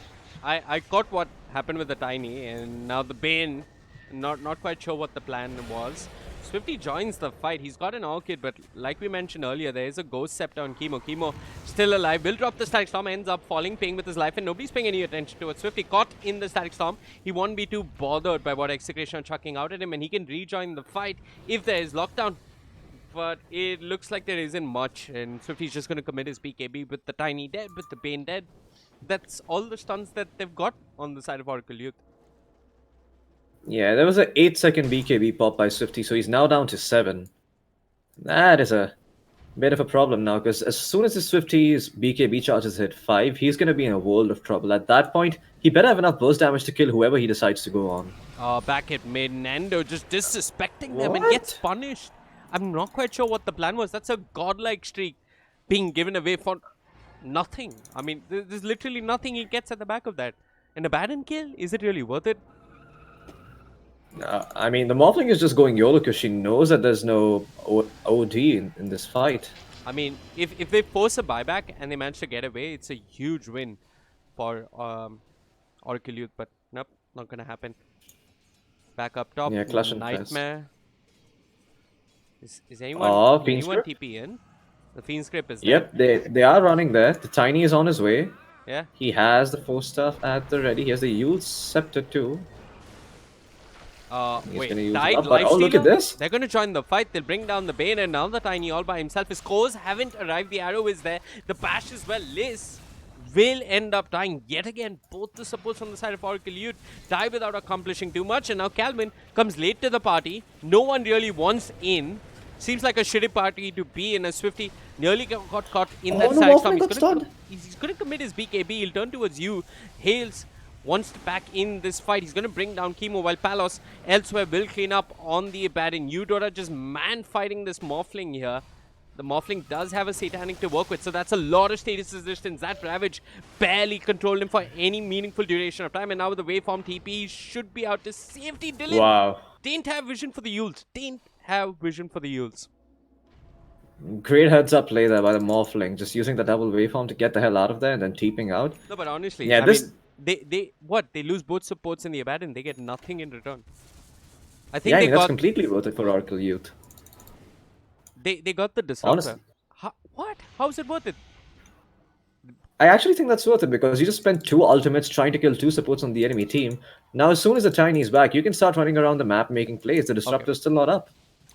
I got what happened with the Tiny, and now the Bane, not quite sure what the plan was. Swifty joins the fight. He's got an Orchid, but like we mentioned earlier, there is a Ghost Scepter on Chemo. Chemo still alive. Will drop the Static Storm, ends up falling, paying with his life, and nobody's paying any attention to it. Swifty caught in the Static Storm. He won't be too bothered by what Execration are chucking out at him, and he can rejoin the fight if there is lockdown. But it looks like there isn't much, and Swifty's just going to commit his BKB with the Tiny dead, with the Bane dead. That's all the stuns that they've got on the side of Oracle Youth. Yeah, there was an 8-second BKB pop by Swifty, so he's now down to 7. That is a bit of a problem now, because as soon as the Swifty's BKB charges hit 5, he's going to be in a world of trouble. At that point, he better have enough burst damage to kill whoever he decides to go on. Back at mid, Nando just disrespecting them and gets punished. I'm not quite sure what the plan was. That's a godlike streak being given away for nothing. I mean, there's literally nothing he gets at the back of that. An abandoned kill? Is it really worth it? I mean, the Morphling is just going YOLO because she knows that there's no OD in this fight. I mean, if they force a buyback and they manage to get away, it's a huge win for Oracle Youth. But nope, not going to happen. Back up top, Yeah, Clash and Nightmare. Is anyone TP in? The Fiend Script is there. Yep, they are running there. The Tiny is on his way. Yeah. He has the 4 stuff at the ready. He has the Yule Scepter too. Wait, look at this. They're going to join the fight. They'll bring down the Bane, and now the Tiny all by himself. His cores haven't arrived. The arrow is there. The bash as well. Liz will end up dying yet again. Both the supports from the side of Oracle Youth die without accomplishing too much. And now Calvin comes late to the party. No one really wants in. Seems like a shitty party to be in. A Swifty nearly got caught in that side storm. He's going to commit his BKB. He'll turn towards you. Hales wants to back in this fight. He's going to bring down Chemo while Palos elsewhere will clean up on the Abaddon. Eudora just man fighting this Morphling here. The Morphling does have a Satanic to work with, so that's a lot of status resistance. That Ravage barely controlled him for any meaningful duration of time, and now with the Waveform TP, should be out to safety. Dylan didn't have vision for the Yules. Great heads up play there by the Morphling, just using the double waveform to get the hell out of there and then teeping out. No, but honestly, yeah, I mean, they lose both supports in the Abaddon. They get nothing in return. I think that's completely worth it for Oracle Youth. They got the Disruptor. What? How is it worth it? I actually think that's worth it because you just spent two ultimates trying to kill two supports on the enemy team. Now, as soon as the Tiny's back, you can start running around the map making plays. The Okay. Disruptor's still not up.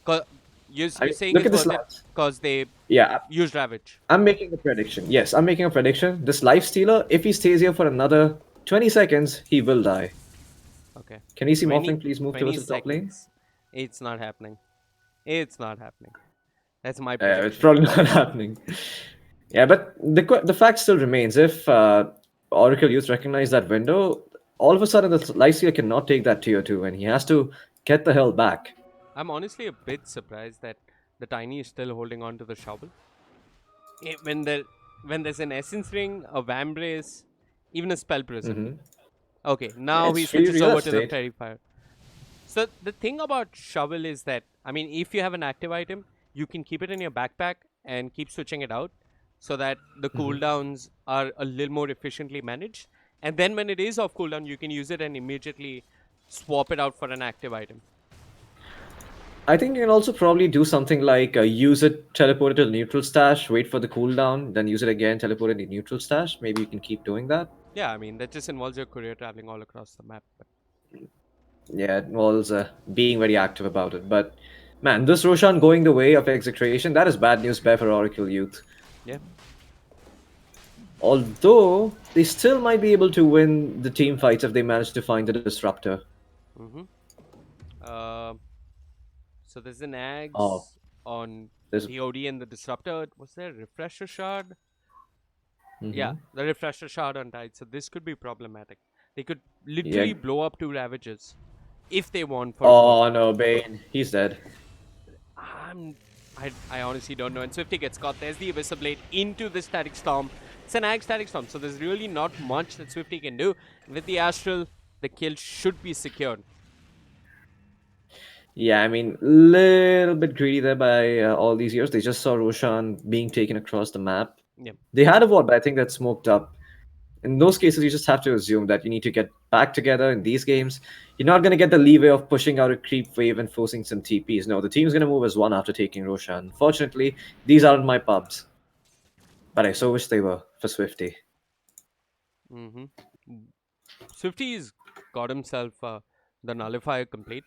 I You're mean, saying look it's at this worth it last. because they Yeah, used Ravage. I'm making a prediction. Yes, I'm making a prediction. This Life Stealer, if he stays here for another 20 seconds, he will die. Okay. Can you see 20, Morphling please move 20 towards the top lane? seconds. It's not happening. It's not happening. That's my It's prediction. probably not happening. Yeah, but the fact still remains. If Oracle Youth recognize that window, all of a sudden the Lycia cannot take that tier 2 and he has to get the hell back. I'm honestly a bit surprised that the Tiny is still holding on to the shovel. When there's an Essence Ring, a Vambrace, even a Spell Prism. Hmm. Okay, now It's he free switches real over to the estate. Fairy Fire. So the thing about Shovel is that, I mean, if you have an active item, you can keep it in your backpack and keep switching it out so that the Hmm. cooldowns are a little more efficiently managed. And then when it is off cooldown, you can use it and immediately swap it out for an active item. I think you can also probably do something like use it, teleport it to the neutral stash, wait for the cooldown, then use it again, teleport it to the neutral stash. Maybe you can keep doing that. Yeah, I mean, that just involves your courier traveling all across the map. But Yeah, it was being very active about it. But man, this Roshan going the way of execration, that is bad news bear for Oracle Youth. yeah. Although they still might be able to win the team fights if they manage to find the disruptor. Mm-hmm. Uh, so there's an Oh, Ags on there's. the OD and the Disruptor. Was there a Refresher Shard? Yeah, Hmm. the Refresher Shard on Tide. So this could be problematic. They could Yeah. literally blow up two Ravages if they want for gold. Oh no, Bane, he's dead. I'm, I honestly don't know. And Swifty gets caught. There's the Abyssal Blade into the Static Storm. It's an Ag Static Storm, so there's really not much that Swifty can do. With the Astral, the kill should be secured. Yeah, I mean, little bit greedy there by all these years. They just saw Roshan being taken across the map. Yeah. They had a ward, but I think that smoked up. In those cases, you just have to assume that you need to get back together in these games. You're not going to get the leeway of pushing out a creep wave and forcing some TPs. No, the team's going to move as one after taking Roshan. Fortunately, these aren't my pubs. But I so wish they were for Swifty. Mm-hmm. Swifty's got himself the Nullifier complete.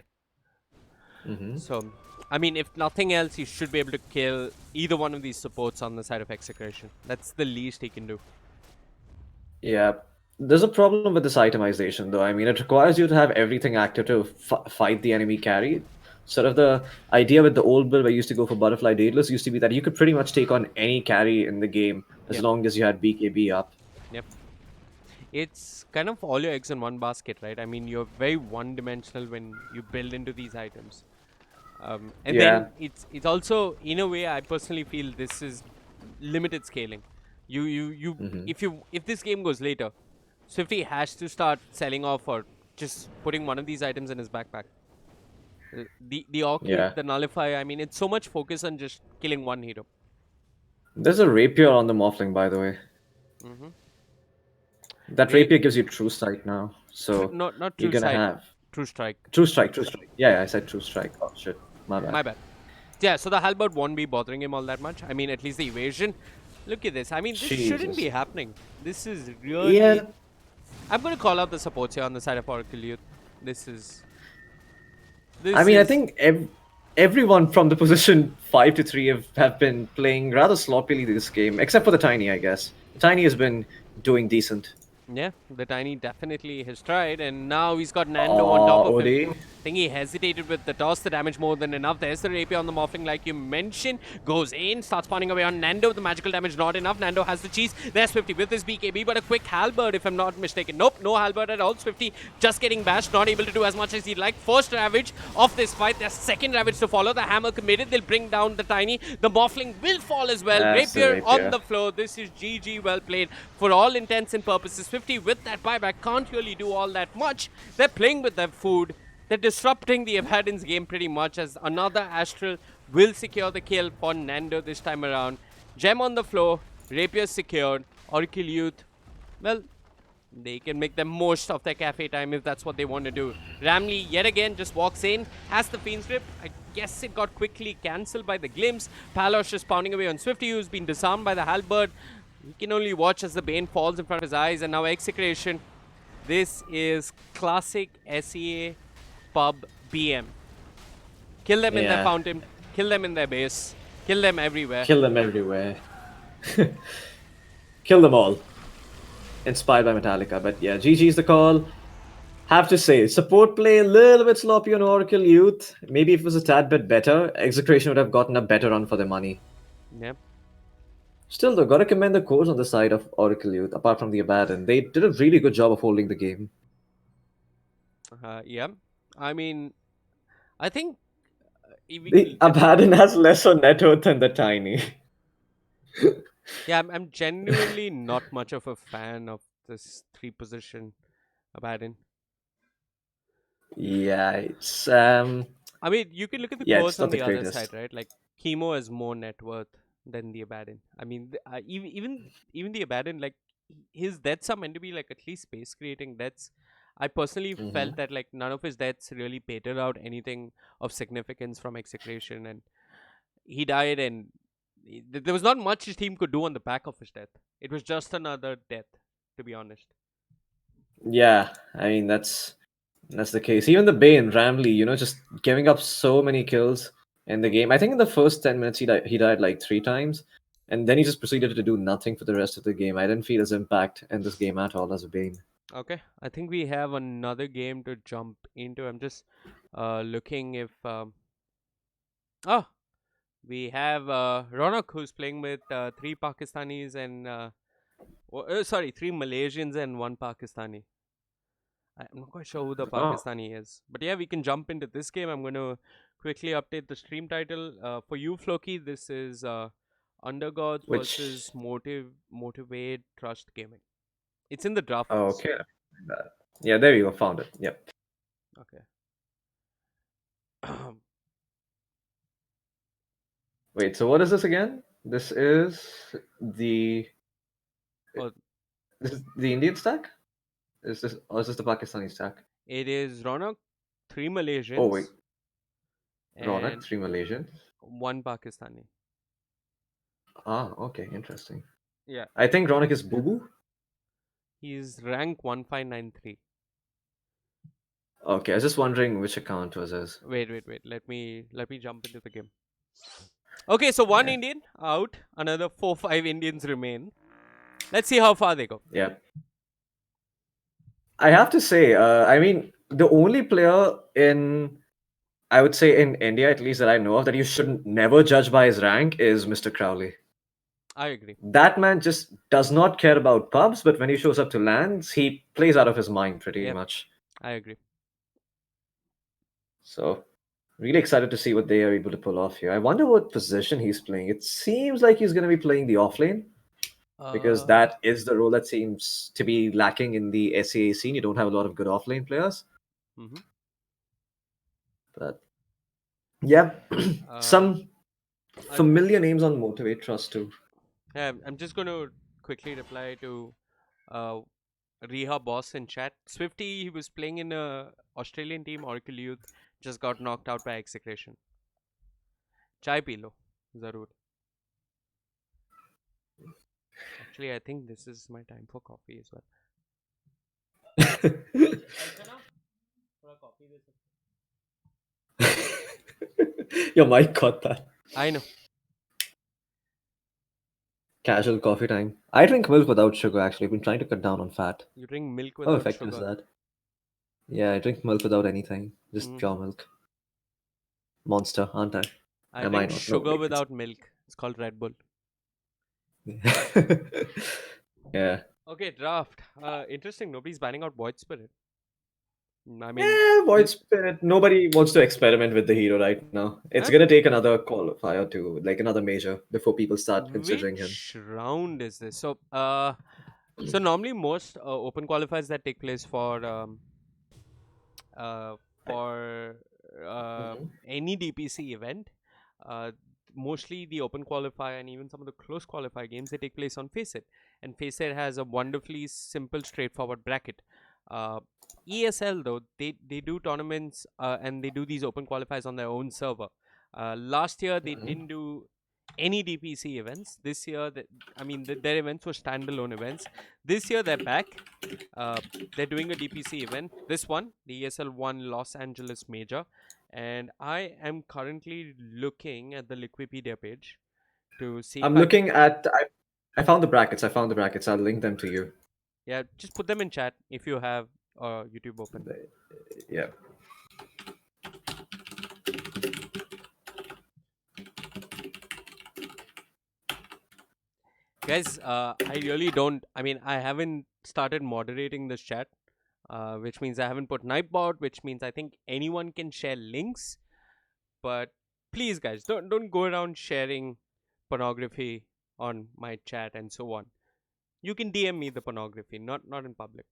Hmm. So, I mean, if nothing else, he should be able to kill either one of these supports on the side of Execration. That's the least he can do. Yeah, there's a problem with this itemization, though. I mean, it requires you to have everything active to fight the enemy carry. Sort of the idea with the old build where you used to go for Butterfly Daedalus used to be that you could pretty much take on any carry in the game as Yep, long as you had BKB up. yep. It's kind of all your eggs in one basket, right? I mean, you're very one-dimensional when you build into these items. And Yeah. then it's also, in a way, I personally feel this is limited scaling. You Hmm. if this game goes later, Swifty has to start selling off or just putting one of these items in his backpack. The Orchid, Yeah. the Nullifier, I mean, it's so much focus on just killing one hero. There's a rapier on the Morphling, by the way. Mm-hmm. That rapier gives you true sight now. So Not you're True gonna Sight, have True Strike. true strike, true strike. Yeah, yeah, I said true strike. Oh shit. My bad. My bad. Yeah, so the halberd won't be bothering him all that much. I mean, at least the evasion. Look at this. I mean, this shouldn't Jesus. be happening. This is Yeah. really. I'm going to call out the supports here on the side of Oracle Youth. This is. I This mean, I is. think everyone from the position 5 to 3 have been playing rather sloppily this game, except for the Tiny, I guess. The Tiny has been doing decent. Yeah, the Tiny definitely has tried, and now he's got Nando on top of him. Odi. I think he hesitated with the toss, the damage more than enough. There's the rapier on the Morphling, like you mentioned. Goes in, starts spawning away on Nando. The magical damage not enough. Nando has the cheese. There's Swifty with his BKB, but a quick halberd, if I'm not mistaken. Nope, no halberd at all. Swifty just getting bashed, not able to do as much as he'd like. First ravage of this fight. There's second ravage to follow. The hammer committed. They'll bring down the Tiny. The Morphling will fall as well. That's the Rapier on rapier. the floor. This is GG, well played. For all intents and purposes, Swifty with that buyback can't really do all that much. They're playing with their food. They're disrupting the Evadin's game pretty much, as another Astral will secure the kill for Nando this time around. Gem on the floor, Rapier secured, Oracle Youth, well, they can make the most of their cafe time if that's what they want to do. Ramley yet again just walks in, has the Fiend's Grip. I guess it got quickly cancelled by the Glimpse. Palos is pounding away on Swifty, who's been disarmed by the Halberd. He can only watch as the Bane falls in front of his eyes, and now execration. This is classic SEA pub BM. Kill them in their Yeah, fountain, kill them in their base, kill them everywhere. kill them everywhere. Kill them all. Inspired by Metallica, but yeah, GG's the call. Have to say, support play a little bit sloppy on Oracle Youth. Maybe if it was a tad bit better, Execration would have gotten a better run for their money. Yep. Still, though, gotta commend the coach on the side of Oracle Youth, apart from the Abaddon. They did a really good job of holding the game. Yeah. I mean, I think we The can definitely. Abaddon has lesser net worth than the Tiny. Yeah, I'm genuinely not much of a fan of this three position Abaddon. Yeah, it's I mean, you can look at the yeah, cores it's on not the the other side, greatest. right? Like Chemo has more net worth than the Abaddon. I mean, even the Abaddon, like his deaths are meant to be like at least space creating deaths. I personally Hmm. felt that like none of his deaths really petered out anything of significance from execration, and he died, and there was not much his team could do on the back of his death. It was just another death, to be honest. Yeah, I mean that's the case. Even the Bane, Ramley, just giving up so many kills in the game. I think in the first 10 minutes he died like 3 times, and then he just proceeded to do nothing for the rest of the game. I didn't feel his impact in this game at all as a Bane. Okay, I think we have another game to jump into. I'm just looking if oh, we have Ronak who's playing with three Pakistanis and sorry, three Malaysians and one Pakistani. I'm not quite sure who the Oh, Pakistani is, but yeah, we can jump into this game. I'm going to quickly update the stream title for you, Floki. This is Undergods which versus Motivate Trust Gaming. It's in the draft oh, phase. okay. Yeah, there you go. Found it. Yep. Okay. Wait. So what is this again? The Oh, this is the Indian stack. Is this the Pakistani stack? it is Ronak, three Oh wait, Malaysians Ronak, and 3 Malaysians. one Pakistani. Ah, okay, interesting. Yeah, I think Ronak is Boo Boo. he's rank 1593. Okay, I was just wondering which account was his. Wait. Let me jump into the game. Okay, so one Yeah, Indian out, another 4 5 Indians remain. Let's see how far they go. yeah. I have to say, I mean, the only player I would say in India at least that I know of that you should never judge by his rank is Mr. Crowley. I agree. That man just does not care about pubs, but when he shows up to lands, he plays out of his mind pretty Yep, much. I agree. So, really excited to see what they are able to pull off here. I wonder what position he's playing. It seems like he's going to be playing the offlane because Uh, that is the role that seems to be lacking in the SAA scene. You don't have a lot of good offlane players. mhm. But yeah, uh, some I'm, familiar names on Motivate Trust too. yeah, I'm just going to quickly reply to uh, Reha Boss in chat. Swifty, he was playing in a Australian team, Oracle Youth, just got knocked out by execration. Chai pee lo, zarur. Actually, I think this is my time for coffee as well. Archana, थोड़ा coffee दे सकते Your mic caught that. I know. Casual coffee time. I drink milk without sugar actually. I've been trying to cut down on fat. You drink milk How without effective is sugar. that? Yeah, I drink milk without anything. Just Mm. pure milk. Monster, aren't I? I Am I drink not? No, sugar wait. without milk. It's called Red Bull. Yeah. Okay, draft. Interesting. Nobody's banning out Void Spirit. I mean, Yeah, Void this. Spirit. Nobody wants to experiment with the hero right now. It's Huh? gonna take another qualifier to like another major before people start considering him. Which round is this? So normally most open qualifiers that take place uh, for Mhm. any DPC event, uh, mostly the open qualifier and even some of the close qualifier games they take place on Faceit, and Faceit has a wonderfully simple, straightforward bracket. Uh, ESL though they do tournaments and they do these open qualifiers on their own server. Last year they Mhm. didn't do any DPC events this year. Their events were standalone events. This year they're back. Uh, they're doing a DPC event. This one, the ESL One Los Angeles Major, and I am currently looking at the Liquipedia page to see if I'm I looking at. I found the brackets. I found the brackets. I'll link them to you. yeah, just put them in chat if you have YouTube open. Yeah. Guys, I really don't. I haven't started moderating this chat, which means I haven't put Nightbot, which means I think anyone can share links. But please, guys, don't go around sharing pornography on my chat and so on. You can DM me the pornography, not in public.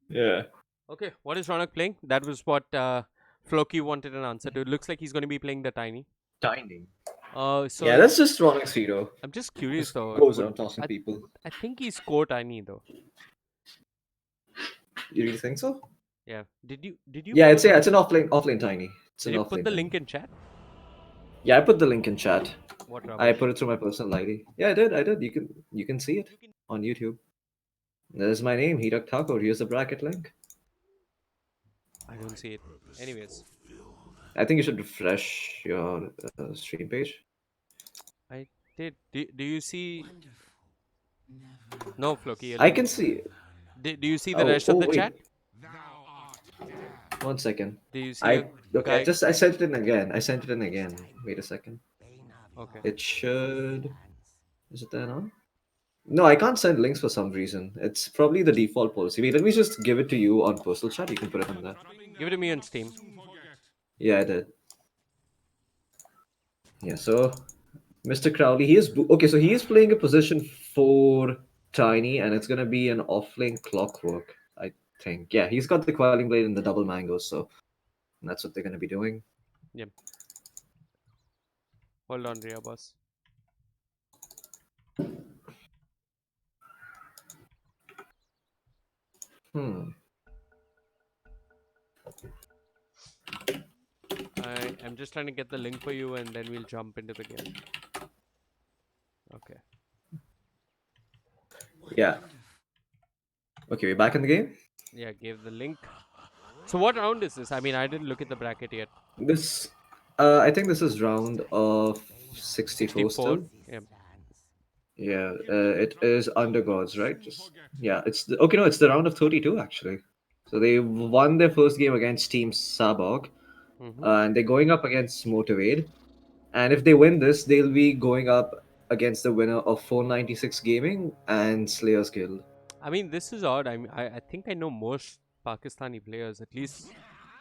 Yeah. Okay, what is Ronak playing? That was what Floki wanted an answer to. It looks like he's going to be playing the Tiny. Tiny. So Yeah, that's just Ronix Hero. I'm just curious Just though. goes around tossing I people. I think he's core Tiny though. You really think so? Yeah. Did you Yeah, put it's an offlane Tiny. It's did an you put offlane the Tiny. link in chat? Yeah, I put the link in chat. What I rubbish? put it through my personal ID. Yeah, I did. I did. You can see it on YouTube. There's my name, Hirak Thakur. Here's the bracket link. I don't see it. Anyways, I think you should refresh your stream page. I did. Do you see? No, Floki, you're I can leaving. see. Do you see the Oh, rest of oh the chat? wait, 1 second. Do you see a I okay. guy? I sent it in again. I sent it in again. Wait a second. Okay. It should. Is it there now? No, I can't send links for some reason. It's probably the default policy. Wait, let me just give it to you on personal chat. You can put it in there. Give it to me on Steam. Yeah, I did. Yeah, so Mr. Crowley, he is okay. So he is playing a position for Tiny, and it's gonna be an offlane Clockwork, I think. Yeah, he's got the Quelling Blade and the double mangoes, so that's what they're gonna be doing. Yep. Hold on, Ria boss. Hmm. I am just trying to get the link for you, and then we'll jump into the game. Okay. Yeah. Okay, we're back in the game. Yeah, give the link. So what round is this? I didn't look at the bracket yet. This, I think this is round of 64 64. still. Yeah. Yeah, it is under gods, right? Yeah, okay. No, it's the round of 32 actually. So they won their first game against Team Sabog, Mm-hmm. and they're going up against Motivate. And if they win this, they'll be going up against the winner of 496 Gaming and Slayers Guild. This is odd. I think I know most Pakistani players, at least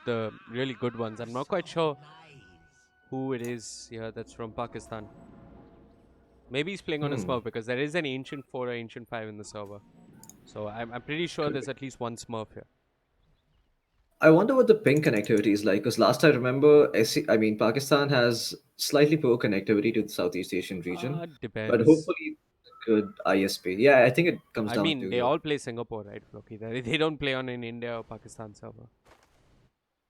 the really good ones. I'm not quite sure who it is here that's from Pakistan. Maybe he's playing on a Hmm. Smurf because there is an Ancient 4 or Ancient 5 in the server. So I'm pretty sure Could there's be. at least one Smurf here. I wonder what the ping connectivity is like, because last I remember, Pakistan has slightly poor connectivity to the Southeast Asian region, but Depends. hopefully good ISP. Yeah, I think it comes down They to all play Singapore, right, Floki? They don't play on an India or Pakistan server.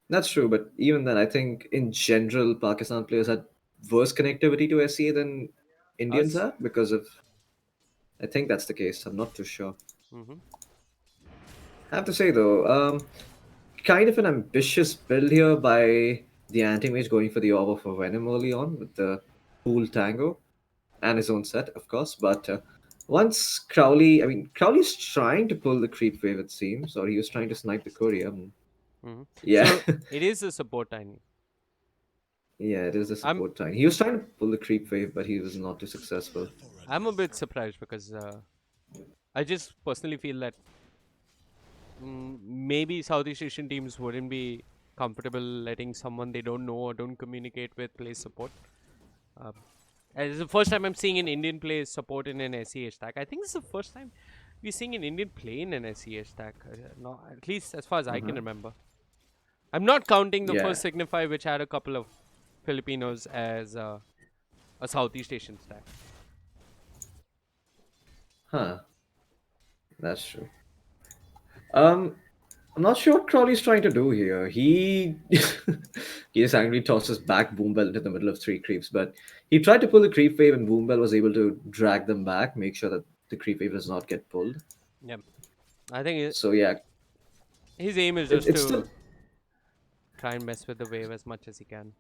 that's true, but even then, I think in general, Pakistan players had worse connectivity to SCA than Indians Us? are because of. I think that's the case. I'm not too sure. Mm-hmm. I have to say though, kind of an ambitious build here by the anti-mage going for the Orb of Venom early on with the Pool Tango and his own set, of course. But once Crowley's trying to pull the creep wave, it seems, or he was trying to snipe the courier. Mm-hmm. Yeah, So it is a support tiny. yeah, it is a I'm support time. He was trying to pull the creep wave, but he was not too successful. I'm a bit surprised because I just personally feel that maybe Southeast Asian teams wouldn't be comfortable letting someone they don't know or don't communicate with play support. Um, it's the first time I'm seeing an Indian play support in an SEH stack. I think this is the first time we're seeing an Indian play in an SEH stack. No, at least as far as I can Uh-huh. remember. I'm not counting the Yeah, first Signify, which had a couple of Filipinos as a Southeast Asian stack. huh? That's true. Um, I'm not sure what Crowley's trying to do here. He he just angrily tosses back Boombell into the middle of three creeps, but he tried to pull the creep wave, and Boombell was able to drag them back, make sure that the creep wave does not get pulled. Yeah, I think So yeah, his aim is just it's still to try and mess with the wave as much as he can.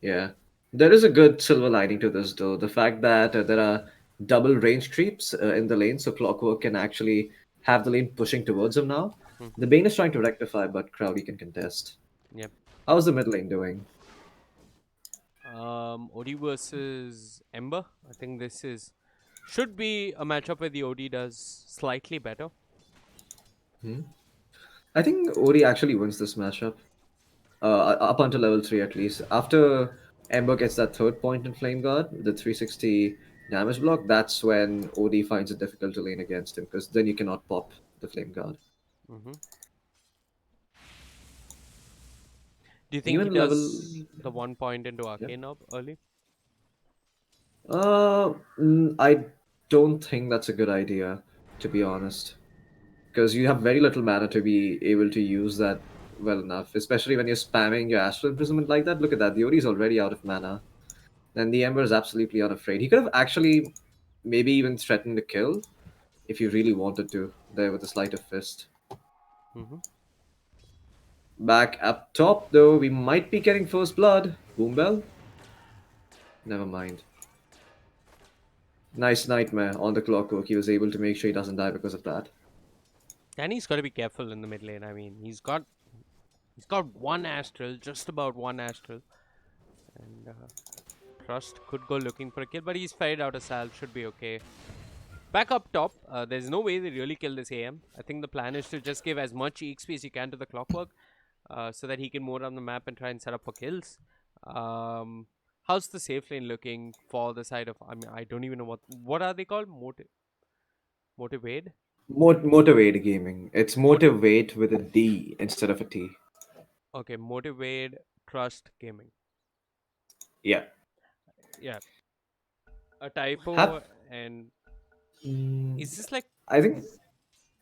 yeah. There is a good silver lining to this, though. The fact that there are double range creeps in the lane, so Clockwork can actually have the lane pushing towards him now. The Hmm. Bane is trying to rectify, but Crowley can contest. Yep. How's the mid lane doing? OD versus Ember. I think this is should be a matchup where the OD does slightly better. Hmm? I think Ori actually wins this matchup. Up until level 3 at least. After Ember gets that third point in Flame Guard, the 360 damage block, that's when OD finds it difficult to lane against him because then you cannot pop the Flame Guard. Hmm. Do you think he Even level. does the 1 point into Yeah. Arcane up early? I don't think that's a good idea, to be honest. Because you have very little mana to be able to use that well enough, especially when you're spamming your Astral Imprisonment like that. Look at that, the OD is already out of mana. And the Ember is absolutely unafraid. He could have actually maybe even threatened a kill if you really wanted to, there with a sleight of fist. Hmm. Back up top, though, we might be getting first blood. Boombell? Never mind. Nice nightmare on the Clockwork. He was able to make sure he doesn't die because of that. And he's got to be careful in the mid lane. I mean, he's got one astral, just about one astral, and Trust could go looking for a kill, but he's fired out a sal. Should be okay. Back up top, there's no way they really kill this AM. I think the plan is to just give as much EXP as you can to the Clockwork, so that he can move around the map and try and set up for kills. Um, how's the safe lane looking for the side of? I mean, I don't even know what are they called? Motivate. Motivate gaming. It's Mot- motivate with a D instead of a T. okay, Motivate Trust Gaming. Yeah. Yeah, a typo. Hap- And Mm, is this like I think I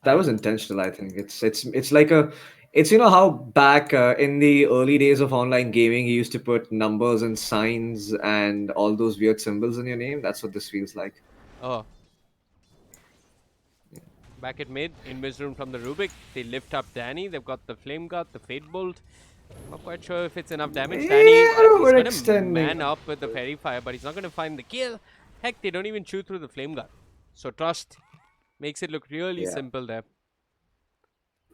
that was don't intentional. I think it's like a it's you know how back in the early days of online gaming, you used to put numbers and signs and all those weird symbols in your name. That's what this feels like. oh, back at mid, Invis Rune from the Rubik. They lift up Danny. They've got the Flame Guard, the Fate Bolt. Not quite sure if it's enough damage. Danny, Yeah, he's we're going to extending. man up with the Fairy Fire, but he's not going to find the kill. Heck, they don't even chew through the Flame Guard. So Trust makes it look really Yeah. simple there.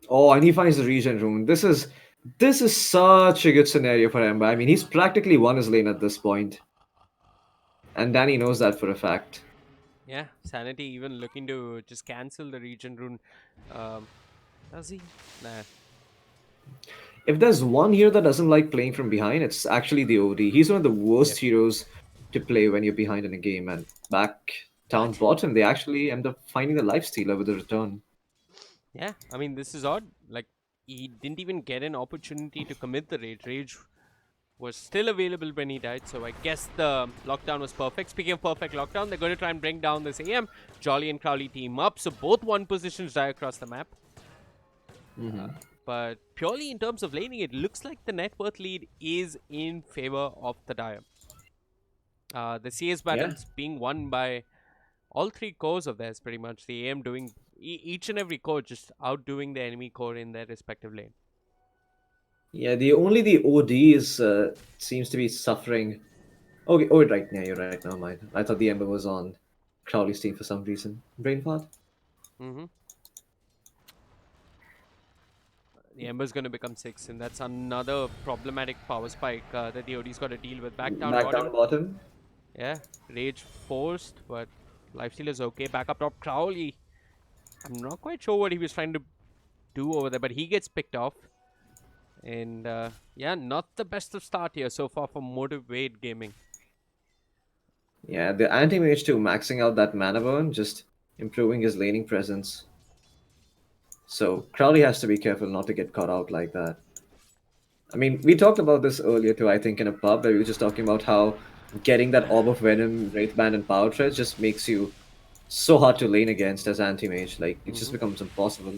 Oh, and he finds the regen rune. This is such a good scenario for Ember. I mean, he's practically won his lane at this point, and Danny knows that for a fact. Yeah, Sanity even looking to just cancel the Regen Rune. Um, does he? Nah. If there's one hero that doesn't like playing from behind, it's actually the OD. He's one of the Yep. worst heroes to play when you're behind in a game. And back down But bottom, they actually end up finding the lifestealer with a return. yeah, I mean, this is odd. Like, he didn't even get an opportunity to commit the rage. Rage was still available when he died, so I guess the lockdown was perfect. Speaking of perfect lockdown, they're going to try and bring down this AM. Jolly and Crowley team up, so both one positions die across the map. But purely in terms of laning, it looks like the net worth lead is in favor of the Dire. The CS Yeah. battles being won by all three cores of theirs, pretty much. The AM doing each and every core just outdoing the enemy core in their respective lane. Yeah, the OD is seems to be suffering. Okay, oh right, yeah, you're right. Never mind. I thought the Ember was on Crowley's team for some reason. Brain fart. Mm-hmm. The Ember's going to become 6, and that's another problematic power spike that the OD's got to deal with. Back down Back down bottom. bottom. Yeah, Rage forced, but Lifesteal is okay. Back up top, Crowley. I'm not quite sure what he was trying to do over there, but he gets picked off. And yeah, not the best of start here so far for Motivate Gaming. Yeah, the anti-mage too, maxing out that mana burn, just improving his laning presence. So Crowley has to be careful not to get caught out like that. I mean, we talked about this earlier too, I think, in a pub where we were just talking about how getting that Orb of Venom, Wraithband, and Power Treads just makes you so hard to lane against as anti-mage. Like, it just Hmm. becomes impossible.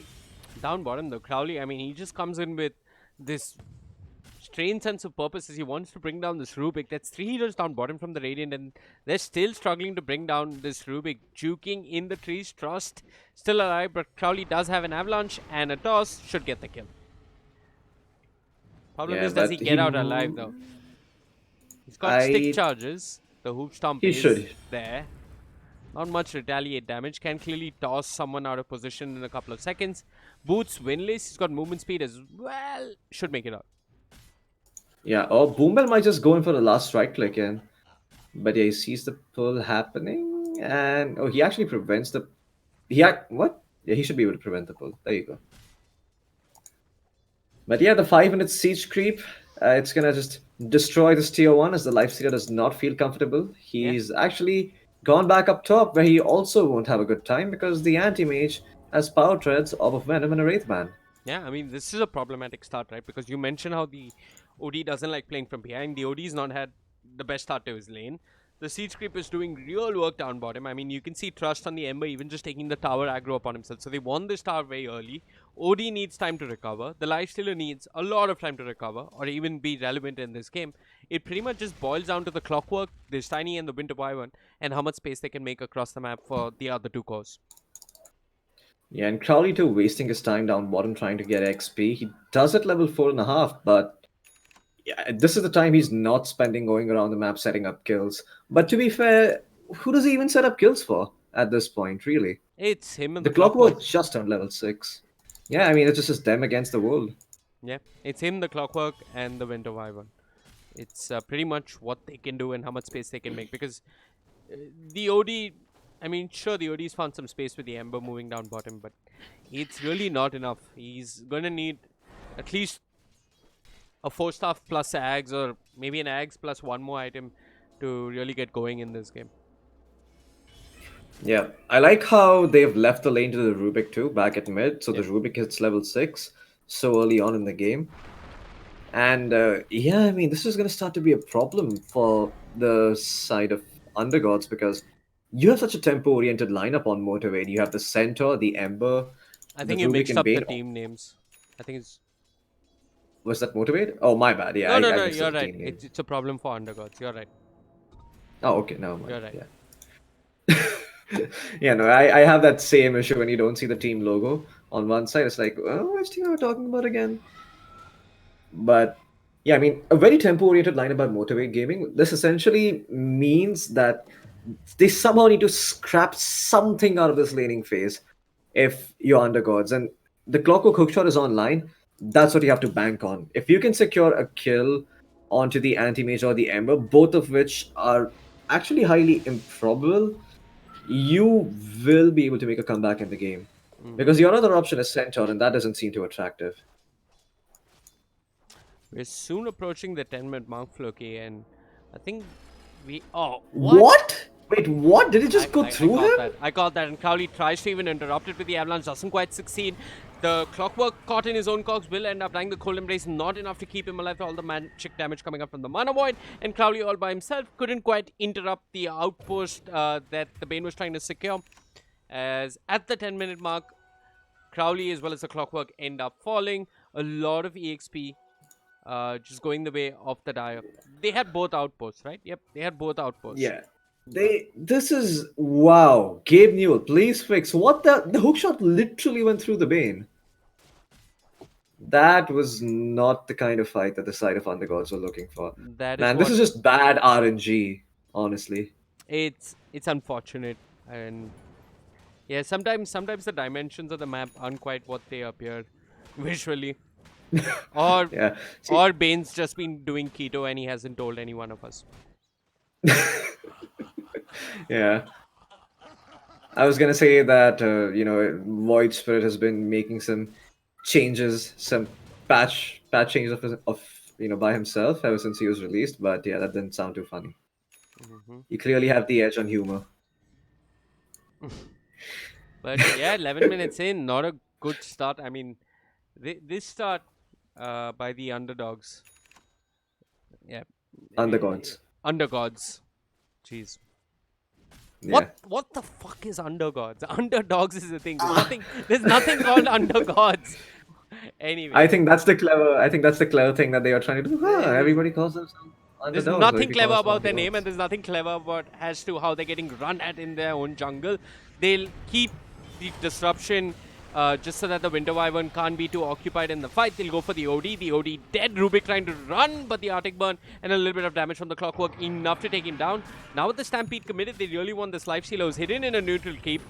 Down bottom though, Crowley, I mean, he just comes in with this strange sense of purpose as he wants to bring down this Rubik. That's 3 heroes down bottom from the Radiant, and they're still struggling to bring down this Rubik. Juking in the trees, Trust still alive, but Crowley does have an avalanche and a toss, should get the kill. Problem Yeah, is, does he but get out alive though? He's got stick I charges. The hoop stomp he is should. there. Not much retaliate damage. Can clearly toss someone out of position in a couple of seconds. Boots winless. He's got movement speed as well. Should make it out. Yeah, or Boombell might just go in for the last right click in. But yeah, he sees the pull happening, and oh, he actually prevents the. What? Yeah, he should be able to prevent the pull. There you go. But yeah, the 5 minute siege creep, it's gonna just destroy this tier one as the lifestealer does not feel comfortable. Yeah. He's actually gone back up top where he also won't have a good time because the anti mage has power treads, Orb of Venom, and a Wraithman. Yeah, I mean, this is a problematic start, right? Because you mentioned how the OD doesn't like playing from behind. The OD's not had the best start to his lane. The Siege Creep is doing real work down bottom. I mean, you can see Trust on the Ember even just taking the tower aggro upon himself. So they won this tower very early. OD needs time to recover. The Lifestealer needs a lot of time to recover or even be relevant in this game. It pretty much just boils down to the clockwork, this Tiny and the Winter Wyvern, and how much space they can make across the map for the other two cores. Yeah, and Crowley too wasting his time down bottom trying to get XP. He does it level 4.5, but yeah, this is the time he's not spending going around the map setting up kills. But to be fair, who does he even set up kills for at this point, really? It's him and The the clockwork. Clockwork just turned level 6. Yeah, I mean, it's just them against the world. Yeah, it's him, the clockwork, and the Winter Wyvern. It's pretty much what they can do and how much space they can make. Because the OD, I mean, sure, the OD's found some space with the Ember moving down bottom, but it's really not enough. He's gonna need at least a 4-staff plus Ags, or maybe an Ags plus one more item to really get going in this game. Yeah, I like how they've left the lane to the Rubik too, back at mid, so Yep. the Rubik hits level 6 so early on in the game. And yeah, I mean, this is going to start to be a problem for the side of Undergods because you have such a tempo-oriented lineup on Motivate. You have the Centaur, the Ember, I the think you Rubik, mixed and up the Bane. team names. I think it's... Was that Motivate? Oh, my bad. Yeah, No, no, I no, mixed you're up the right. team name. It's a problem for Undergods. You're right. Oh, okay, never mind. You're right. Yeah. Yeah, no, I have that same issue when you don't see the team logo on one side. It's like, oh, which team are we talking about again? But yeah, I mean, a very tempo-oriented line about Motivate Gaming. This essentially means that they somehow need to scrap something out of this laning phase if you're Undergods. And the Clockwork Hookshot is online. That's what you have to bank on. If you can secure a kill onto the Anti-Mage or the Ember, both of which are actually highly improbable, you will be able to make a comeback in the game. Mm-hmm. Because your other option is Centaur, and that doesn't seem too attractive. We're soon approaching the 10-minute mark, Floki, and I think we... Oh, what? What? Wait, what? Did it just go I through got him? that. I got that, and Crowley tries to even interrupt it with the avalanche, doesn't quite succeed. The clockwork caught in his own cogs will end up dying. The cold embrace not enough to keep him alive. All the magic damage coming up from the mana void, and Crowley all by himself couldn't quite interrupt the outpost that the Bane was trying to secure. As at the 10-minute mark, Crowley as well as the clockwork end up falling. A lot of EXP just going the way of the Dire. They had both outposts, right? Yep, they had both outposts. Yeah. This is wow. Gabe Newell, please fix what the hookshot literally went through the Bane. That was not the kind of fight that the side of Undergods were looking for. That is Man, this what is just bad RNG, honestly. it's unfortunate, and yeah, sometimes the dimensions of the map aren't quite what they appear visually. Or Yeah. See, or Bane's just been doing keto and he hasn't told any one of us. yeah. I was gonna say that Void Spirit has been making some changes, some patch changes of by himself ever since he was released. But yeah, that didn't sound too funny. Hmm. You clearly have the edge on humor. But yeah, 11 minutes in, not a good start. I mean, this start by the underdogs. Yeah. Undergods. Undergods. Jeez. Yeah. What the fuck is undergods? Underdogs is the thing. There's nothing called undergods. I Anyway, think that's the clever. I think that's the clever thing that they are trying to do. Huh, there's, everybody calls themselves there's underdogs. What if nothing you call clever yourself about their name, and underdogs? there's nothing clever about as to how they're getting run at in their own jungle. They'll keep the disruption just so that the Winter Wyvern can't be too occupied in the fight. They'll go for the OD. The OD dead. Rubik trying to run, but the Arctic Burn and a little bit of damage from the Clockwork enough to take him down. Now with the Stampede committed, they really want this lifesteal. Who's hidden in a neutral keep,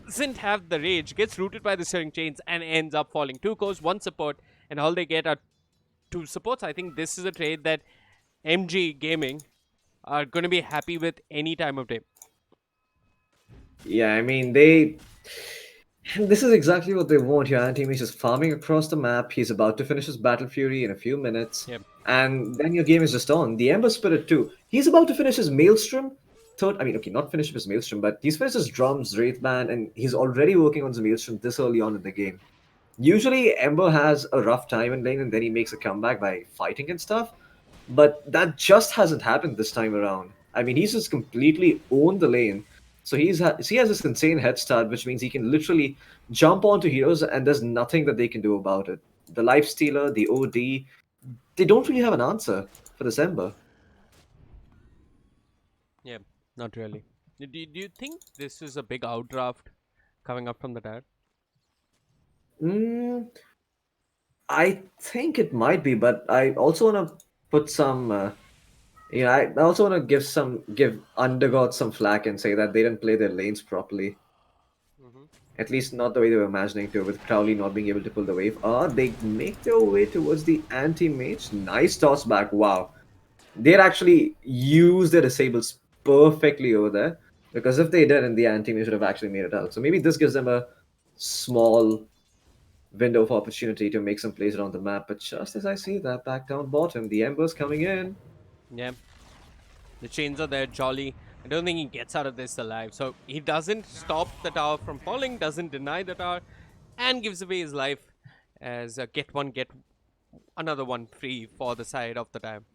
doesn't have the rage, gets rooted by the Searing Chains, and ends up falling. 2 cores, 1 support, and all they get are 2 supports. I think this is a trade that MG Gaming are going to be happy with any time of day. Yeah, I mean they. This is exactly what they want. Your anti is just farming across the map. He's about to finish his Battle Fury in a few minutes, Yep. and then your game is just on. The Ember Spirit too. He's about to finish his Maelstrom. I mean, okay, not finish his Maelstrom, but he's finished his drums, Wraithband, and he's already working on his Maelstrom this early on in the game. Usually, Ember has a rough time in lane, and then he makes a comeback by fighting and stuff. But that just hasn't happened this time around. I mean, he's just completely owned the lane. So he has this insane head start, which means he can literally jump onto heroes, and there's nothing that they can do about it. The life stealer, the OD, they don't really have an answer for this Ember. Yeah, not really. Do you think this is a big outdraft coming up from the dad? Mm, I think it might be, but I also want to put some. I also want to give Undergod some flack and say that they didn't play their lanes properly. Mm-hmm. At least not the way they were imagining to, with Crowley not being able to pull the wave. They make their way towards the anti-mage. Nice toss back. Wow. They'd actually used their disables perfectly over there. Because if they didn't, the anti-mage would have actually made it out. So maybe this gives them a small window of opportunity to make some plays around the map. But just as I see that, back down bottom, the Ember's coming in. Yeah, the chains are there, Jolly. I don't think he gets out of this alive. So he doesn't stop the tower from falling, doesn't deny the tower, and gives away his life as a get one, get another one free for the side of the time.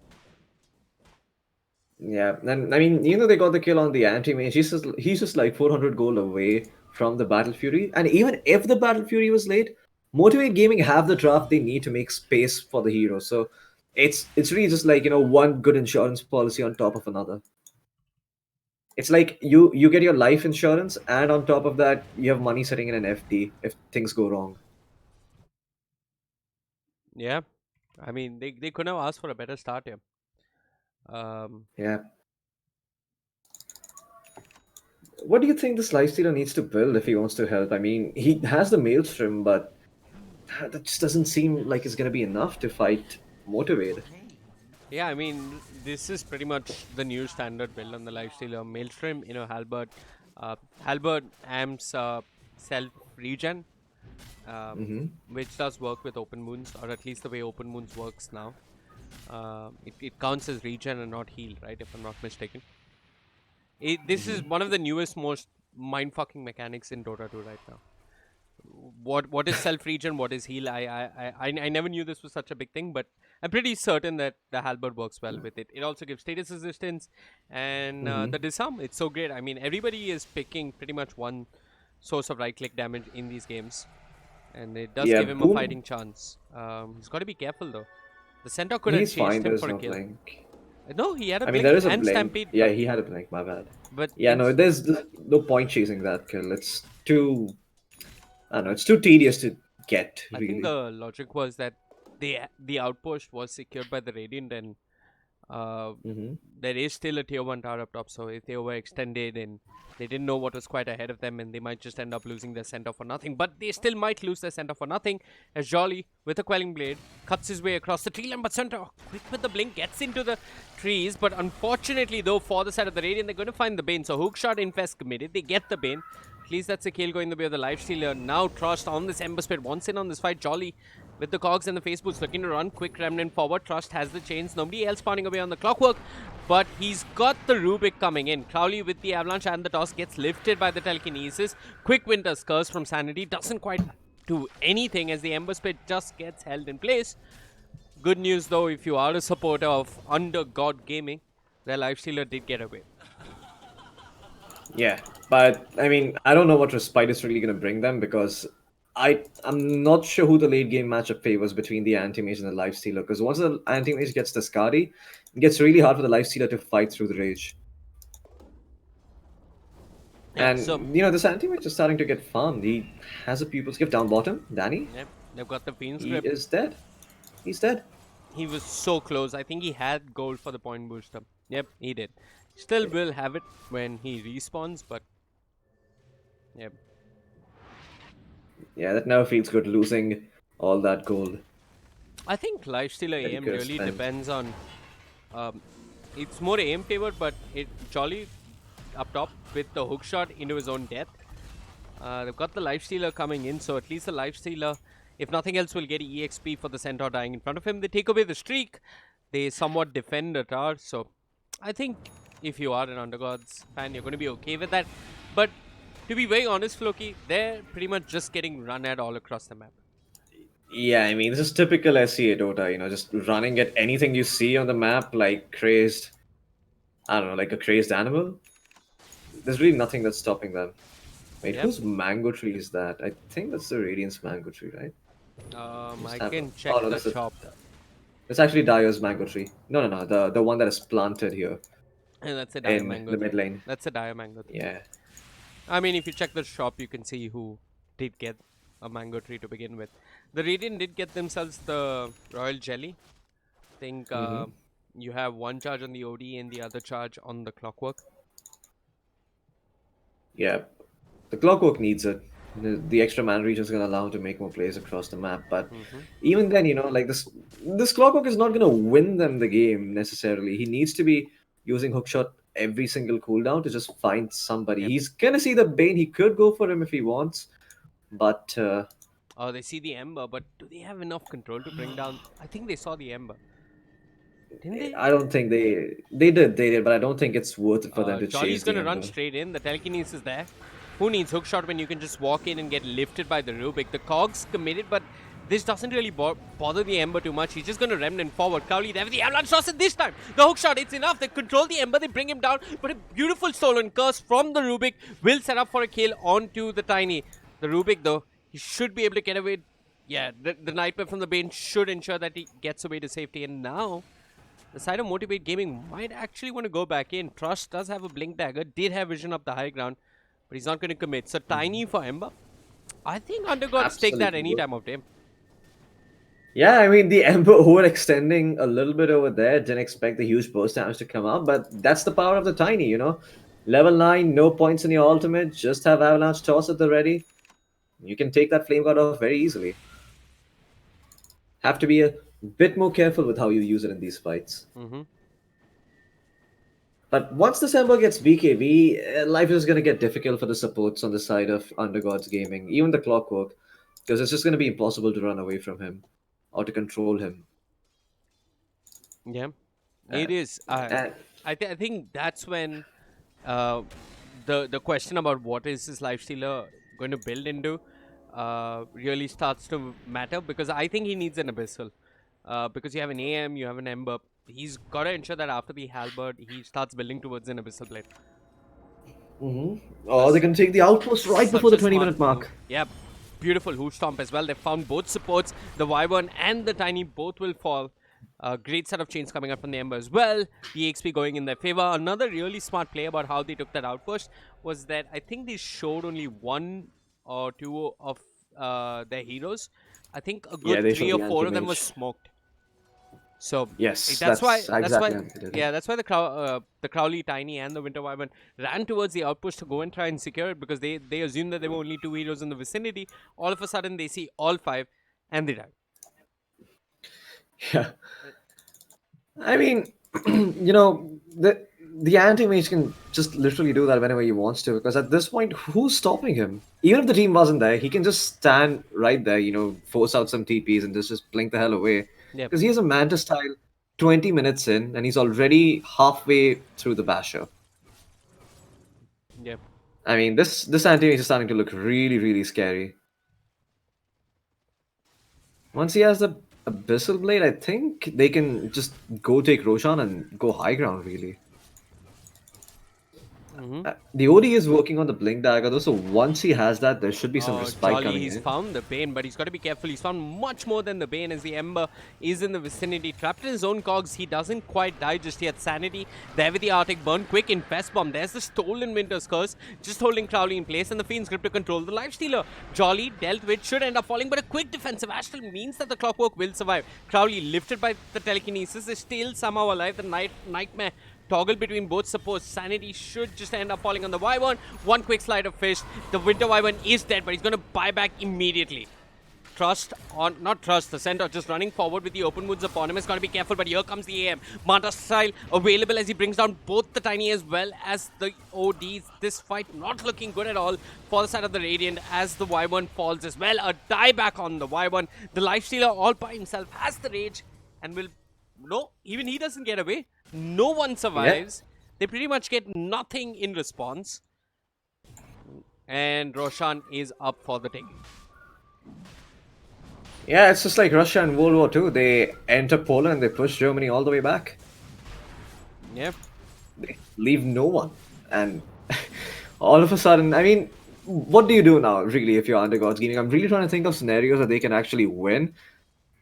Yeah, and I mean, they got the kill on the anti-mage. He's just like 400 gold away from the Battle Fury. And even if the Battle Fury was late, Motivate Gaming have the draft they need to make space for the hero. So it's really just like, one good insurance policy on top of another. It's like you get your life insurance, and on top of that, you have money sitting in an FD if things go wrong. Yeah, I mean, they couldn't have asked for a better start here. Um, Yeah. What do you think this lifestealer needs to build if he wants to help? I mean, he has the Maelstrom, but that just doesn't seem like it's gonna be enough to fight Motivate. Yeah, I mean, this is pretty much the new standard build on the lifestealer. Maelstrom, Halberd. Halberd amps self regen, um, Mm-hmm. which does work with open wounds, or at least the way open wounds works now. It counts as regen and not heal, right? If I'm not mistaken. This is one of the newest, most mind-fucking mechanics in Dota 2 right now. What is self regen, what is heal? I never knew this was such a big thing, but I'm pretty certain that the halberd works well with it. It also gives status resistance and Mm-hmm. the disarm. It's so great. I mean, everybody is picking pretty much one source of right click damage in these games, and it does Yeah, give him a Boom. fighting chance. He's got to be careful though. The centaur could have He's fine. chased him There's for a no kill. blink. No, he had a I mean, blink there is a and blink. stampede, Yeah, he had a blink. My bad. but Yeah, no, there's no point chasing that kill. It's too. I don't know. It's too tedious to get. I think Really. the logic was that the outpost was secured by the Radiant, and uh, Mm-hmm. there is still a tier 1 tower up top, so if they were extended and they didn't know what was quite ahead of them, and they might just end up losing their center for nothing. But they still might lose their center for nothing, as Jolly, with a Quelling Blade, cuts his way across the tree line, but Centaur, quick with the blink, gets into the trees. But unfortunately, though, for the side of the Radiant, they're going to find the Bane. So Hookshot Infest committed, they get the Bane. At least that's a kill going the way of the Lifestealer. Now Trust on this Ember Spirit, wants in on this fight. Jolly with the cogs and the face boots looking to run. Quick remnant forward. Trust has the chains. Nobody else spawning away on the Clockwork. But he's got the Rubik coming in. Crowley with the Avalanche and the toss gets lifted by the Telekinesis. Quick Winter's Curse from Sanity doesn't quite do anything as the Ember Spirit just gets held in place. Good news though, if you are a supporter of Under God Gaming, their Lifestealer did get away. Yeah, but I mean, I don't know what respite is really going to bring them because I'm not sure who the late game matchup favors between the anti-mage and the lifestealer. Because once the anti-mage gets the Skadi, it gets really hard for the lifestealer to fight through the rage. Yeah, so And this anti-mage is starting to get farmed. He has a pupil's gift down bottom. Danny, yep, they've got the Fiend's he Grip. is dead. He's dead. He was so close. I think he had gold for the point booster. Yep, he did. Still will have it when he respawns, but yep. Yeah, that never feels good losing all that gold I think Lifestealer that he AM could have really spent. depends on. Um, it's more AM favored, but it Jolly up top with the hook shot into his own death. They've got the Lifestealer coming in, so at least the Lifestealer, if nothing else, will get EXP for the Centaur dying in front of him. They take away the streak. They somewhat defend the tower, so I think if you are an Undergods fan, you're going to be okay with that. But to be very honest, Floki, they're pretty much just getting run at all across the map. Yeah, I mean, this is typical SEA Dota, just running at anything you see on the map like crazed, I don't know, like a crazed animal. There's really nothing that's stopping them. Wait, Yep. whose mango tree is that? I think that's the Radiance mango tree, right? Just I have a... can check Oh, no, the that's shop. it's actually Dyer's mango tree. No, no, no, the one that is planted here And that's a Dire in Mango the 3. mid lane. That's a Dire Mango 3. Yeah. I mean, if you check the shop, you can see who did get a mango tree to begin with. The Radiant did get themselves the Royal Jelly. I think Mm-hmm. you have one charge on the OD and the other charge on the Clockwork. Yeah. The Clockwork needs it. The extra mana reach is going to allow him to make more plays across the map. But Mm-hmm. even then, like this Clockwork is not going to win them the game necessarily. He needs to be using hookshot every single cooldown to just find somebody. Yep. He's going to see the Bane. He could go for him if he wants. But Oh, they see the Ember, but do they have enough control to bring down? I think they saw the Ember. Didn't they? I don't think they did, but I don't think it's worth it for them to Jolly's chase the gonna run Ember. straight in. The telekinesis is there. Who needs hookshot when you can just walk in and get lifted by the Rubik? The Cog's committed, but this doesn't really bother the Ember too much. He's just gonna remnant forward. Crowley there with the avalanche toss, and this time the hookshot, it's enough. They control the Ember, they bring him down, but a beautiful stolen curse from the Rubik will set up for a kill onto the Tiny. The Rubik though, he should be able to get away. Yeah, the Nightmare from the Bane should ensure that he gets away to safety, and now the side of Motivate Gaming might actually want to go back in. Trust does have a Blink Dagger, did have vision up the high ground, but he's not going to commit. So Tiny for Ember. I think Undergods take that Absolutely any good. time of day. Yeah, I mean the Ember overextending a little bit over there. Didn't expect the huge burst damage to come out, but that's the power of the Tiny. Level 9, no points in your ultimate, just have Avalanche Toss at the ready. You can take that Flame God off very easily. Have to be a bit more careful with how you use it in these fights. Mm-hmm. But once this Ember gets BKB, life is going to get difficult for the supports on the side of Undergods Gaming, even the Clockwork, because it's just going to be impossible to run away from him or to control him. Yeah, Uh, it is. and I think that's when uh, the question about what is this lifestealer going to build into really starts to matter, because I think he needs an abyssal. Because you have an AM, you have an Ember. He's got to ensure that after the halberd, he starts building towards an abyssal blade. oh, they're going to take the outpost right Such before the a smart 20-minute move. mark. Yep. Beautiful Hoof Stomp as well. They found both supports. The Wyvern and the Tiny both will fall. Great set of chains coming up from the Ember as well. The XP going in their favor. Another really smart play about how they took that outpost was that I think they showed only one or two of their heroes. I think a Yeah, good they three showed or the four of them was anti-mage. smoked. So Yes, that's why that's exactly what they did. yeah, that's why the Crowley, Tiny, and the Winter Wyvern ran towards the outpost to go and try and secure it, because they assumed that there were only two heroes in the vicinity. All of a sudden they see all five and they die. Yeah. I mean, the anti-mage can just literally do that whenever he wants to, because at this point, who's stopping him? Even if the team wasn't there, he can just stand right there, force out some TPs and just blink the hell away. Yep. Because he has a Manta style 20 minutes in, and he's already halfway through the Basher. Yep. I mean, this anti-mage is starting to look really, really scary. Once he has the Abyssal Blade, I think they can just go take Roshan and go high ground, really. Mm-hmm. The OD is working on the Blink Dagger though, so once he has that, there should be some Oh, respite Jolly, coming he's in. found the Bane, but he's got to be careful. He's found much more than the Bane as the Ember is in the vicinity. Trapped in his own cogs, he doesn't quite die just yet. Sanity, there with the Arctic Burn. Quick Infest Bomb. There's the stolen Winter's Curse, just holding Crowley in place, and the Fiend's Grip to control the Lifestealer. Jolly, dealt with, should end up falling, but a quick defensive Astral means that the Clockwork will survive. Crowley, lifted by the Telekinesis, is still somehow alive. The Nightmare toggle between both supports. Sanity should just end up falling on the Wyvern. One quick slide of fish. The Winter Wyvern is dead, but he's going to buy back immediately. Not trust, the center just running forward with the open wounds upon him. He's got to be careful, but here comes the AM. Manta style available as he brings down both the Tiny as well as the ODs. This fight not looking good at all for the side of the Radiant as the Wyvern falls as well. A dieback on the Wyvern. The Lifestealer all by himself has the Rage and will... No, even he doesn't get away. No one survives. Yeah. They pretty much get nothing in response. And Roshan is up for the taking. Yeah, it's just like Russia in World War II. They enter Poland and they push Germany all the way back. Yeah. They leave no one. And all of a sudden, I mean, what do you do now, really, if you're Undergods Gaming? I'm really trying to think of scenarios that they can actually win.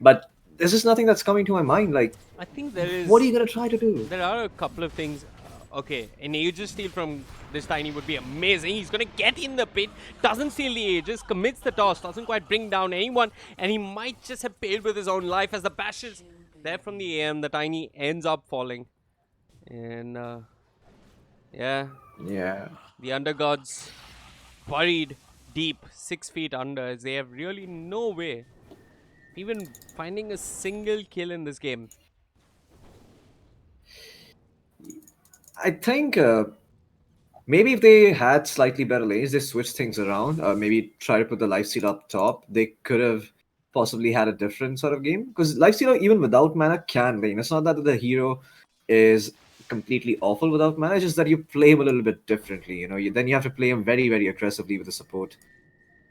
But there's just nothing that's coming to my mind. Like, I think there is... What are you going to try to do? There are a couple of things. Okay, an Aegis steal from this Tiny would be amazing. He's going to get in the pit, doesn't steal the Aegis, commits the toss, doesn't quite bring down anyone, and he might just have paid with his own life as the bashes there from the AM. The Tiny ends up falling. And, yeah. Yeah. The Undergods buried deep, 6 feet under, as they have really no way even finding a single kill in this game. I think maybe if they had slightly better lanes, they switched things around. Maybe try to put the lifesteal up top. They could have possibly had a different sort of game. Because lifestealer, even without mana, can lane. It's not that the hero is completely awful without mana. It's just that you play him a little bit differently. You know, then you have to play him very, very aggressively with the support.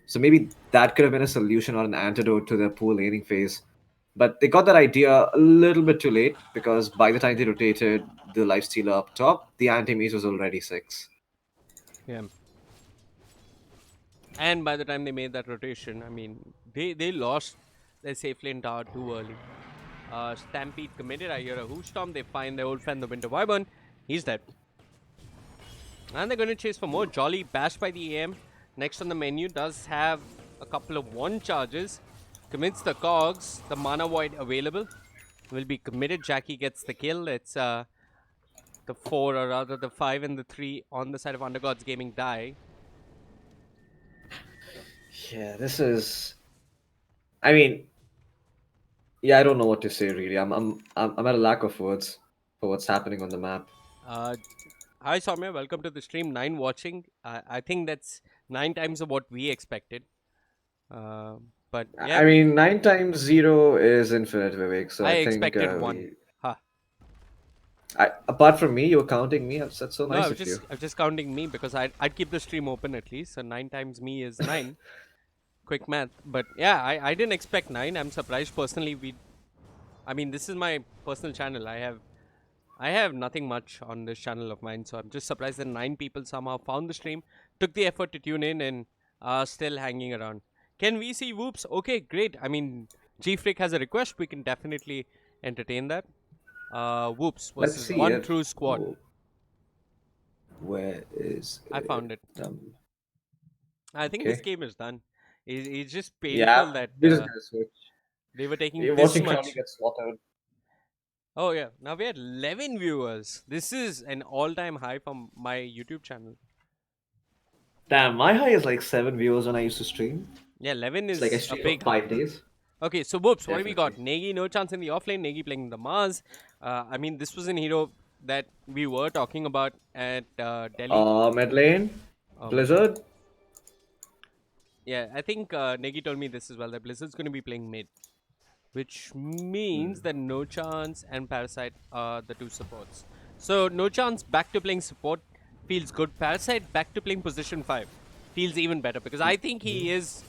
So maybe that could have been a solution or an antidote to their poor laning phase. But they got that idea a little bit too late because by the time they rotated the lifestealer up top, the anti-mage was already 6. Yeah. And by the time they made that rotation, I mean, they lost their safe lane tower too early. Stampede committed. I hear a hoof storm. They find their old friend, the Winter Wyvern. He's dead. And they're going to chase for more. Jolly, bashed by the AM. Next on the menu does have a couple of 1 charges. Commits the cogs. The mana void available will be committed. Jackie gets the kill. It's the 4, or rather the 5 and the 3 on the side of Undergods Gaming die. Yeah, this is. I mean, yeah, I don't know what to say really. I'm at a lack of words for what's happening on the map. Hi Soumya, welcome to the stream. 9 watching. I think that's 9 times of what we expected. But yeah, I mean, 9 times 0 is infinite, Vivek. So I think expected 1. Apart from me, you're counting me. That's so nice of you. I'm just counting me because I'd keep the stream open at least. So 9 times me is 9. Quick math. But yeah, I didn't expect 9. I'm surprised personally. I mean, this is my personal channel. I have nothing much on this channel of mine, so I'm just surprised that 9 people somehow found the stream, took the effort to tune in, and are still hanging around. Can we see Whoops? Okay, great. I mean, G-Freak has a request. We can definitely entertain that. Whoops versus one true squad. Oh. Where is I found it. I think this game is done. It's just painful that they were taking this much. Get slaughtered. Oh yeah, now we had 11 viewers. This is an all-time high from my YouTube channel. Damn, my high is like 7 viewers when I used to stream. Yeah, 11 is like a big 5 days. Okay, so Whoops, what do we got? Negi, no chance in the offlane. Negi playing the Mars. I mean, this was an hero that we were talking about at Delhi. Mid lane, Blizzard. Yeah, I think Negi told me this as well, that Blizzard's going to be playing mid. Which means that No Chance and Parasite are the 2 supports. So No Chance back to playing support feels good. Parasite back to playing position 5 feels even better because I think he's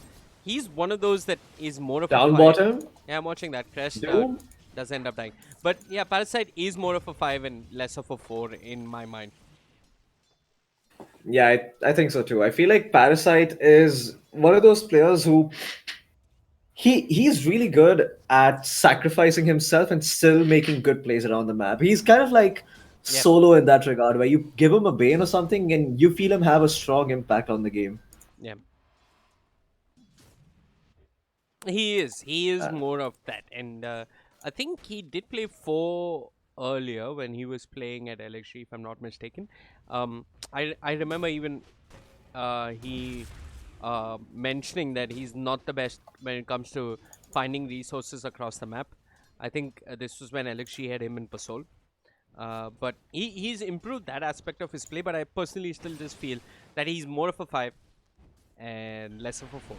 one of those that is more of down a 5. Bottom. Yeah, I'm watching that. Crest does end up dying. But yeah, Parasite is more of a 5 and less of a 4 in my mind. Yeah, I think so too. I feel like Parasite is one of those players who he's really good at sacrificing himself and still making good plays around the map. He's kind of like Yep. solo in that regard, where you give him a bane or something and you feel him have a strong impact on the game. Yeah. He is. He is Uh, more of that, and I think he did play four earlier when he was playing at LXG, if I'm not mistaken. I remember even he mentioning that he's not the best when it comes to finding resources across the map. I think this was when LXG had him in Pasol. But he's improved that aspect of his play. But I personally still just feel that he's more of a 5 and less of a 4.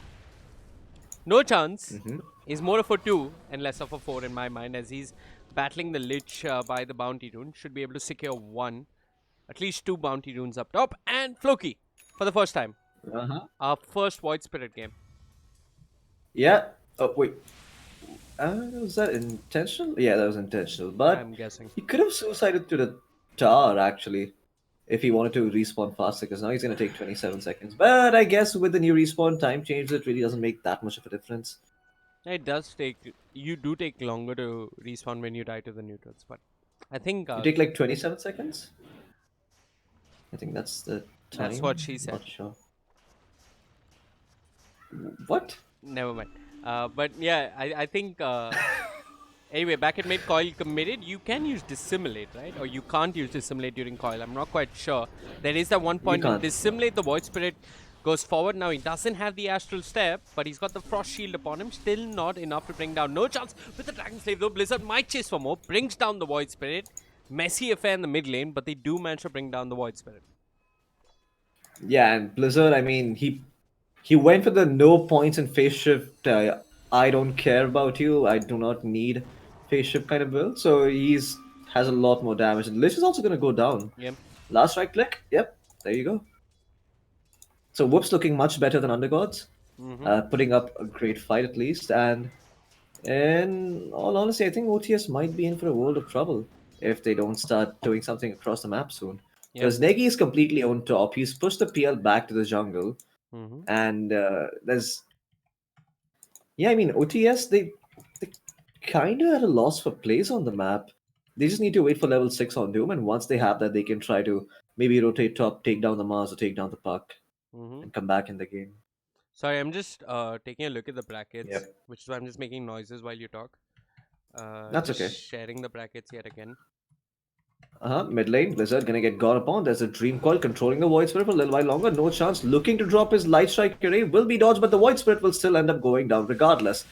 No chance mhm. is more of a 2 and less of a 4 in my mind, as he's battling the Lich by the bounty rune. Should be able to secure one, at least 2 bounty runes up top. And Floki for the first time. Uh-huh. Our first Void Spirit game. Yeah. Oh wait, was that intentional? Yeah, that was intentional. But I'm guessing. he could have suicided to the tower actually, if he wanted to respawn faster. Because now he's gonna take 27 seconds. But I guess with the new respawn time change, it really doesn't make that much of a difference. It does take, you do take longer to respawn when you die to the neutrals, but I think You take like 27 seconds. I think that's the that's what time. she said. Not sure. What? Never mind. But yeah, I think anyway, back at mid, coil committed. You can use dissimulate, right? Or you can't use dissimulate during coil. I'm not quite sure. There is that one You point in can't. dissimulate. The void spirit goes forward. Now he doesn't have the astral step, but he's got the frost shield upon him. Still not enough to bring down. No chance with the dragon slave though. Blizzard might chase for more. Brings down the void spirit. Messy affair in the mid lane, but they do manage to bring down the void spirit. Yeah, and Blizzard. I mean, he went for the no points and phase shift. I don't care about you. I do not need phase shift kind of build. So he's has a lot more damage. And Lich is also gonna go down. Yep. Last right click. Yep. There you go. So Whoop's looking much better than Undergods. Mm-hmm. Putting up a great fight at least. And in all honesty, I think OTS might be in for a world of trouble if they don't start doing something across the map soon. Yep. Because Negi is completely on top. He's pushed the PL back to the jungle. Mm-hmm. And there's yeah, I mean OTS they kind of at a loss for plays on the map. They just need to wait for level 6 on Doom, and once they have that, they can try to maybe rotate top, take down the Mars, or take down the Puck, Mm-hmm. and come back in the game. Sorry, I'm just taking a look at the brackets, Yep. which is why I'm just making noises while you talk. That's Just okay. sharing the brackets yet again. Mid lane, Blizzard gonna get gone upon. There's a Dream Coil controlling the Void Spirit for a little while longer. No chance. Looking to drop his Light Strike array will be dodged, but the Void Spirit will still end up going down regardless.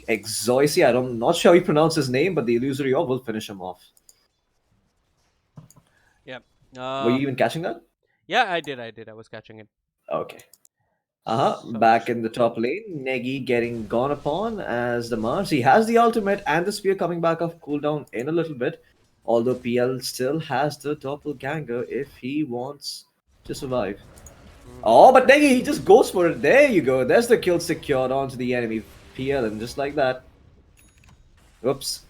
Exoisi, I'm not sure how you pronounce his name, but the Illusory Orb will finish him off. Yeah. Were you even catching that? Yeah, I did. I did. I was catching it. Okay. So I'm Back just. in the top lane, Negi getting gone upon as the Mars. He has the ultimate and the spear coming back off cooldown in a little bit. Although PL still has the doppelganger if he wants to survive. Mm-hmm. Oh, but Negi, he just goes for it. There you go. There's the kill secured onto the enemy PL, and just like that. Whoops.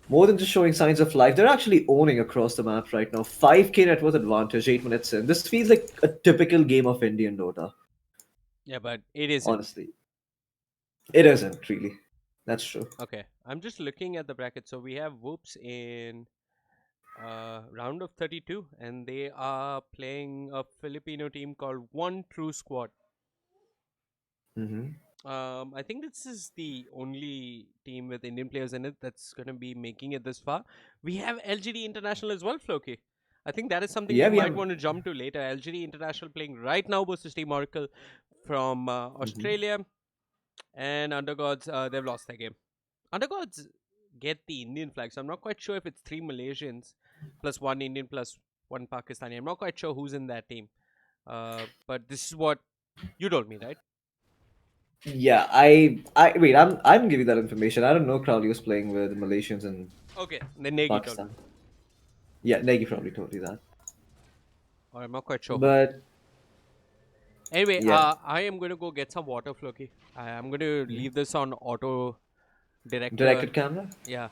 More than just showing signs of life, they're actually owning across the map right now. 5k net worth advantage, 8 minutes in. This feels like a typical game of Indian Dota, Yeah, but it isn't. honestly. It isn't, really. That's true. Okay. I'm just looking at the bracket. So we have Whoops in round of 32, and they are playing a Filipino team called One True Squad. Hmm. I think this is the only team with Indian players in it that's going to be making it this far. We have LGD International as well, Floki. I think that is something we Yeah, we might have. want to jump to later. LGD International playing right now versus Team Oracle from Hmm. Australia, and Undergods, they've lost their game. Undergods get the Indian flag, so I'm not quite sure if it's 3 Malaysians plus 1 Indian plus 1 Pakistani. I'm not quite sure who's in that team. But this is what you told me, right? Yeah, I wait. I'm giving you that information. I don't know. Crowley was playing with Malaysians and Okay, then Negi told me. Pakistan. Yeah, Negi probably told you that. Or I'm not quite sure who. But Anyway, yeah, I am going to go get some water, Floki. I'm going to Mhm. leave this on auto director. Directed camera. Yeah,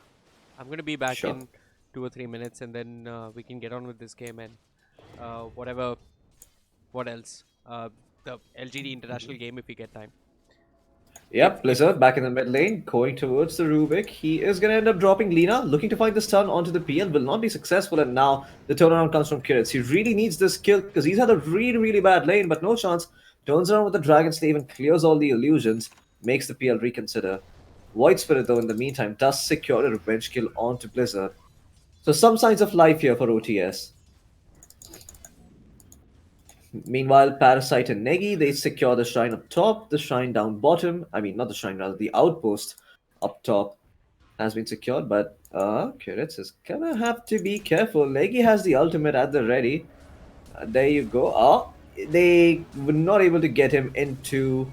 I'm going to be back Sure. in 2 or 3 minutes, and then we can get on with this game and whatever What else? The LGD international game if we get time. Yep, Blizzard back in the mid lane, going towards the Rubik. He is going to end up dropping Lina, looking to find the stun onto the PL, will not be successful, and now the turnaround comes from Kiritz. He really needs this kill because he's had a really, really bad lane, but no chance. Turns around with the Dragon Slave and clears all the illusions, makes the PL reconsider. Void Spirit, though, in the meantime, does secure a revenge kill onto Blizzard. So some signs of life here for OTS. Meanwhile, Parasite and Negi, they secure the shrine up top, the shrine down bottom. I mean, not the shrine, rather, the outpost up top has been secured, but Kiritz is gonna have to be careful. Negi has the ultimate at the ready. There you go. They were not able to get him into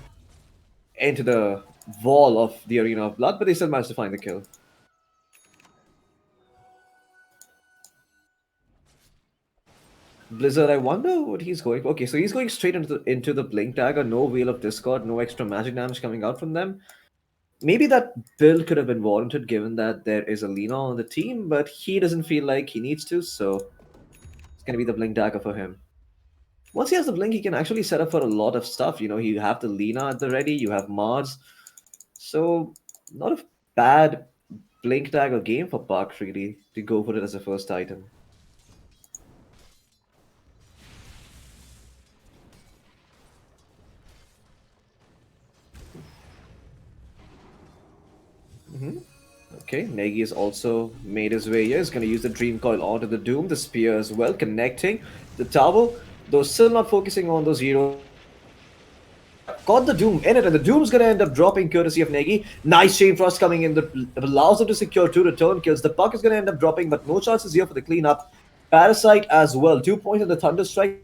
the wall of the Arena of Blood, but they still managed to find the kill. Blizzard, I wonder what he's going for. Okay, so he's going straight into the Blink Dagger, no Wheel of Discord, no extra magic damage coming out from them. Maybe that build could have been warranted given that there is a Lina on the team, but he doesn't feel like he needs to, so it's gonna be the Blink Dagger for him. Once he has the Blink, he can actually set up for a lot of stuff. You know, you have the Lina at the ready, you have Mars, so not a bad Blink Dagger game for Park, really, to go for it as a first item. Okay, Negi has also made his way here. He's going to use the Dream Coil onto the Doom, the Spear as well, connecting the tower, though still not focusing on those heroes. Got the Doom in it, and the Doom's going to end up dropping courtesy of Negi. Nice Chain Frost coming in that allows him to secure 2 return kills. The puck is going to end up dropping, but no chances here for the cleanup. Parasite as well. 2 points on the Thunder Strike.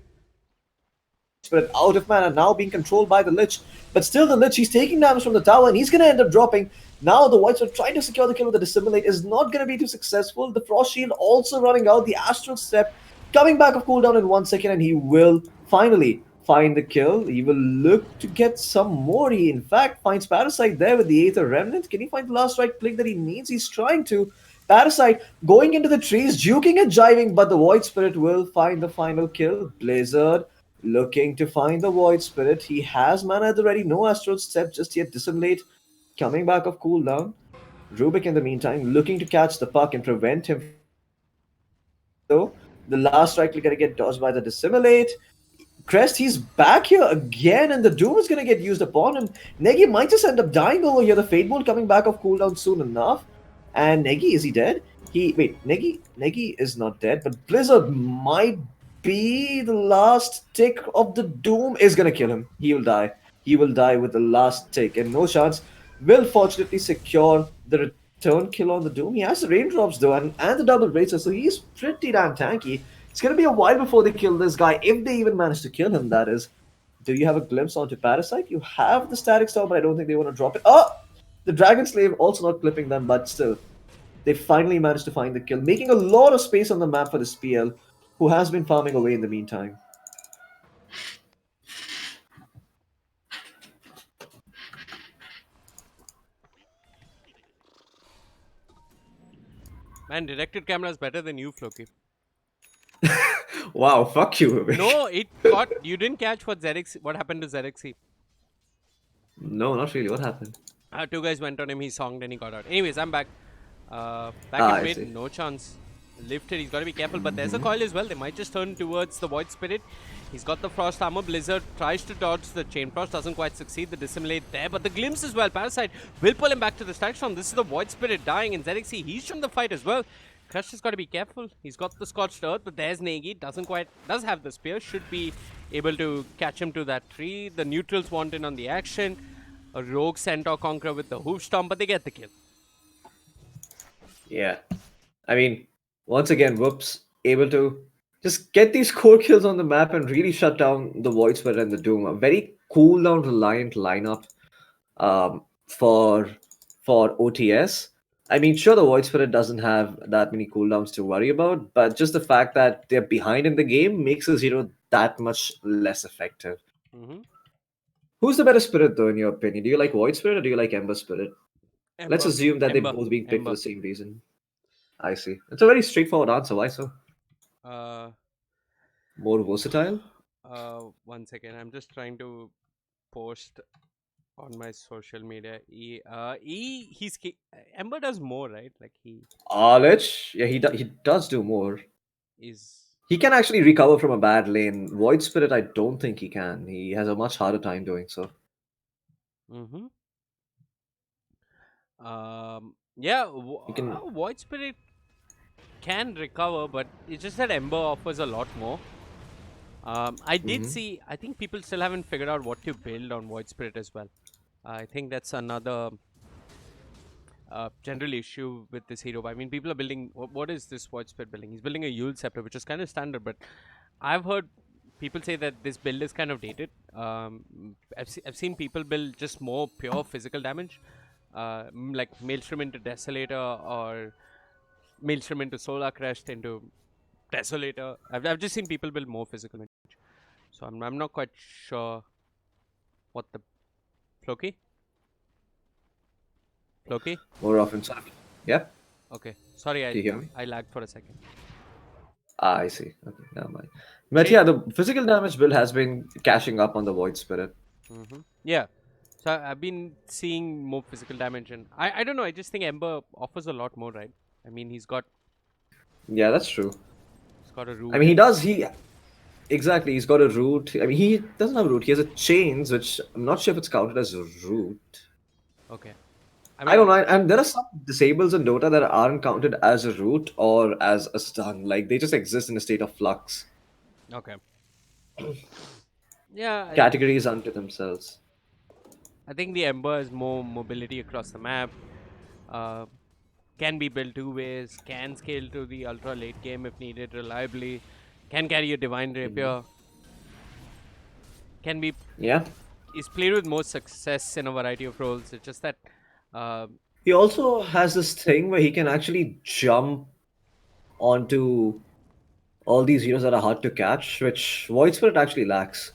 Spirit out of mana, now being controlled by the Lich. But still, the Lich, he's taking damage from the tower, and he's going to end up dropping. Now, the Whites are trying to secure the kill with the Dissimulate, is not going to be too successful. The Frost Shield also running out, the Astral Step coming back of cooldown in 1 second, and he will finally find the kill. He will look to get some more. He, in fact, finds Parasite there with the Aether Remnant. Can he find the last right click that he needs? He's trying to. Parasite going into the trees, juking and jiving, but the Void Spirit will find the final kill. Blizzard looking to find the Void Spirit. He has mana at the ready, no Astral Step just yet. Dissimulate coming back of cooldown. Rubik, in the meantime, looking to catch the puck and prevent him. So, the last right click gonna get dodged by the Dissimulate. Crest, he's back here again, and the Doom is gonna get used upon him. Negi might just end up dying over here. The Fate Bolt coming back off cooldown soon enough. And Negi, is he dead? Negi is not dead, but Blizzard might be the last tick of the Doom is gonna kill him. He will die. He will die with the last tick, and no chance will fortunately secure the return kill on the Doom. He has the raindrops though, and the double bracer, so he's pretty damn tanky. It's gonna be a while before they kill this guy, if they even manage to kill him, that is. Do you have a glimpse onto Parasite? You have the Static Star, but I don't think they want to drop it. Oh! The Dragon Slave also not clipping them, but still. They finally managed to find the kill, making a lot of space on the map for this PL, who has been farming away in the meantime. Man, directed camera is better than you, Floki. Wow, fuck you. No, it got. You didn't catch what happened to ZXC. No, not really. What happened? 2 guys went on him, he songed and he got out. Anyways, I'm back. Back I in mid, see. no chance. Lifted, he's got to be careful, but there's a coil as well. They might just turn towards the Void Spirit. He's got the Frost Armor. Blizzard tries to dodge the Chain Frost, doesn't quite succeed. The Dissimulate there, but the Glimpse as well. Parasite will pull him back to the Stack Storm. This is the Void Spirit dying, and ZXC, he's from the fight as well. Crush has got to be careful. He's got the Scorched Earth, but there's Negi. Does have the Spear. Should be able to catch him to that tree. The neutrals want in on the action. A Rogue Centaur Conqueror with the Hoof Storm, but they get the kill. Yeah. I mean, once again, Whoops able to just get these core kills on the map and really shut down the Void Spirit and the Doom. A very cooldown reliant lineup for OTS. I mean, sure, the Void Spirit doesn't have that many cooldowns to worry about, but just the fact that they're behind in the game makes his hero that much less effective. Mm-hmm. Who's the better spirit, though, in your opinion? Do you like Void Spirit or do you like Ember Spirit? Let's Ember. assume that they're Ember. both being picked for Ember. the same reason. I see. It's a very straightforward answer. Why so? Uh, More versatile? One second. I'm just trying to post on my social media. Ember does more, right? Like he Lich, yeah, he does do more. is. He can actually recover from a bad lane. Void Spirit, I don't think he can. He has a much harder time doing so. Mm-hmm. Yeah. He can. Void Spirit can recover, but it's just that Ember offers a lot more. I did Mhm. see. I think people still haven't figured out what to build on Void Spirit as well. I think that's another general issue with this hero. I mean, people are building. What is this Void Spirit building? He's building a Yule Scepter, which is kind of standard, but I've heard people say that this build is kind of dated. I've seen people build just more pure physical damage, like Maelstrom into Desolator or Maelstrom into Solar Crest into Desolator. I've just seen people build more physical damage. So I'm not quite sure what the Floki? Floki? More often. So, yeah. Okay. Sorry, Do you hear me? I lagged for a second. I see. Okay, never mind. But Change. yeah, the physical damage build has been cashing up on the Void Spirit. Yeah. So I've been seeing more physical damage, and I don't know. I just think Ember offers a lot more, right? I mean, Yeah, that's true. he's got a I root mean, he and does. He exactly. He's got a root. I mean, he doesn't have a root. He has a chains, which I'm not sure if it's counted as a root. okay. I I mean, don't know. And there are some disables in Dota that aren't counted as a root or as a stun. Like they just exist in a state of flux. okay. Yeah, Categories unto themselves. I think the Ember has more mobility across the map. Uh, can be built two ways. Can scale to the ultra late game if needed reliably. Can carry a divine Mhm. rapier. Can be Yeah. is played with more success in a variety of roles. It's just that, uh, He also has this thing where he can actually jump onto all these heroes that are hard to catch, which Void Spirit actually lacks.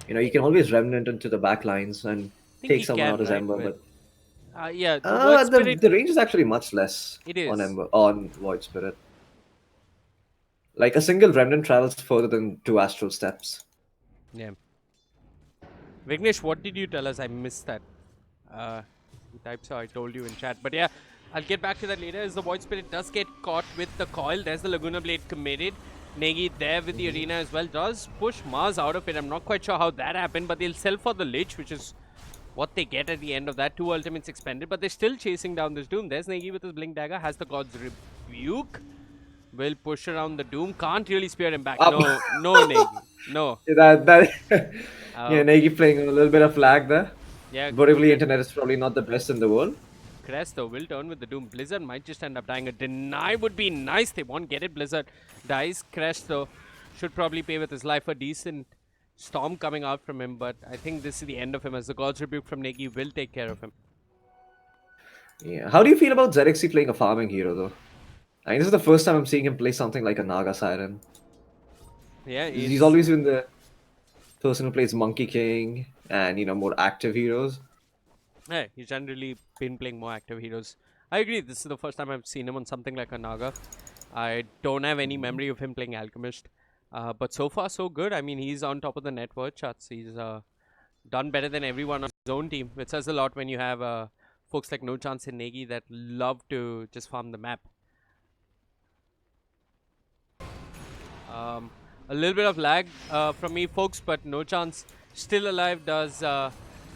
You know, you I can always remnant into the back lines and think take he someone out can, as right? Ember, With but yeah, the Void Spirit. the range is actually much less It on is. Ember on Void Spirit. Like a single remnant travels further than two astral steps. Yeah. Vignesh, what did you tell us? I missed that. He types so I told you in chat. But yeah, I'll get back to that later. As the Void Spirit does get caught with the coil, there's the Laguna Blade committed. Negi there with the arena as well. Does push Mars out of it. I'm not quite sure how that happened, but they'll sell for the Lich, which is what they get at the end of that. Two ultimates expended, but they're still chasing down this Doom. There's Negi with his Blink Dagger. Has the God's Rebuke. Will push around the Doom. Can't really spear him back. Up. No, no, Negi. No. that Uh, yeah, Nagy playing a little bit of lag there. yeah, Borivali internet is probably not the best in the world. Crest though will turn with the Doom. Blizzard might just end up dying. A deny would be nice. They won't get it. Blizzard dies. Crest though should probably pay with his life. A decent storm coming out from him, but I think this is the end of him as the God's Rebuke from Negi will take care of him. Yeah. How do you feel about Zerexy playing a farming hero though? I mean, this is the first time I'm seeing him play something like a Naga Siren. Yeah, He's it's always been the person who plays Monkey King and more active heroes. yeah, he's generally been playing more active heroes. I agree. This is the first time I've seen him on something like a Naga. I don't have any memory of him playing Alchemist. But so far, so good. I mean, he's on top of the net worth charts. He's done better than everyone on his own team, which says a lot when you have folks like No Chance and Negi that love to just farm the map. A little bit of lag from me, folks, but No Chance still alive does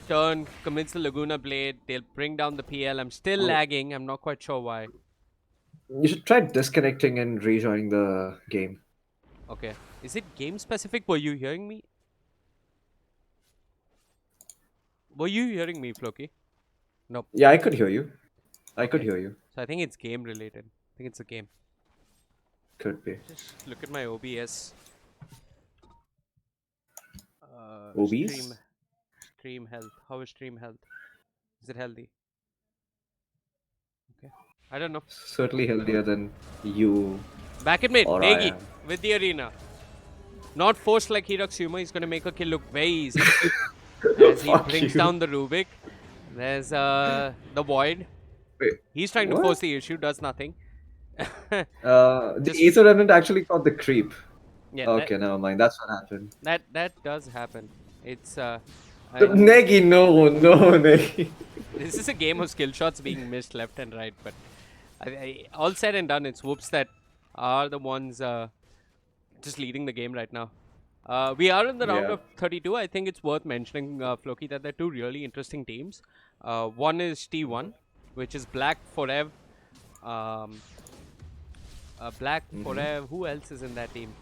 turn, commits the Laguna Blade. They'll bring down the PL. I'm still Oh, lagging. I'm not quite sure why. you should try disconnecting and rejoining the game. Okay. Is it game specific? Were you hearing me? Were you hearing me, Floki? Nope. Yeah, I could hear you. I could Okay. hear you. So I think it's game related. I think it's a game. Could be. Just look at my OBS. OBs? Stream health. How is stream health? Is it healthy? Okay. I don't know. Certainly healthier than you Back at mid. or I Negi am. with the arena. Not forced like Hirok Sumo. He's going to make a kill look very easy. As he Fuck brings you. down the Rubik. There's the Void. Wait, He's trying to force the issue. Does nothing. the Just Aether Remnant actually caught the creep. Yeah, Okay, never mind. That's what happened. that does happen. It's and Negi, no, no, Negi. this is a game of skill shots being missed left and right. But all said and done, it's whoops that are the ones just leading the game right now. We are in the round Yeah. of 32. I think it's worth mentioning, Floki, that there are two really interesting teams. One is T1, which is Black Forever. Um, Black Mm-hmm. Forever. Who else is in that team?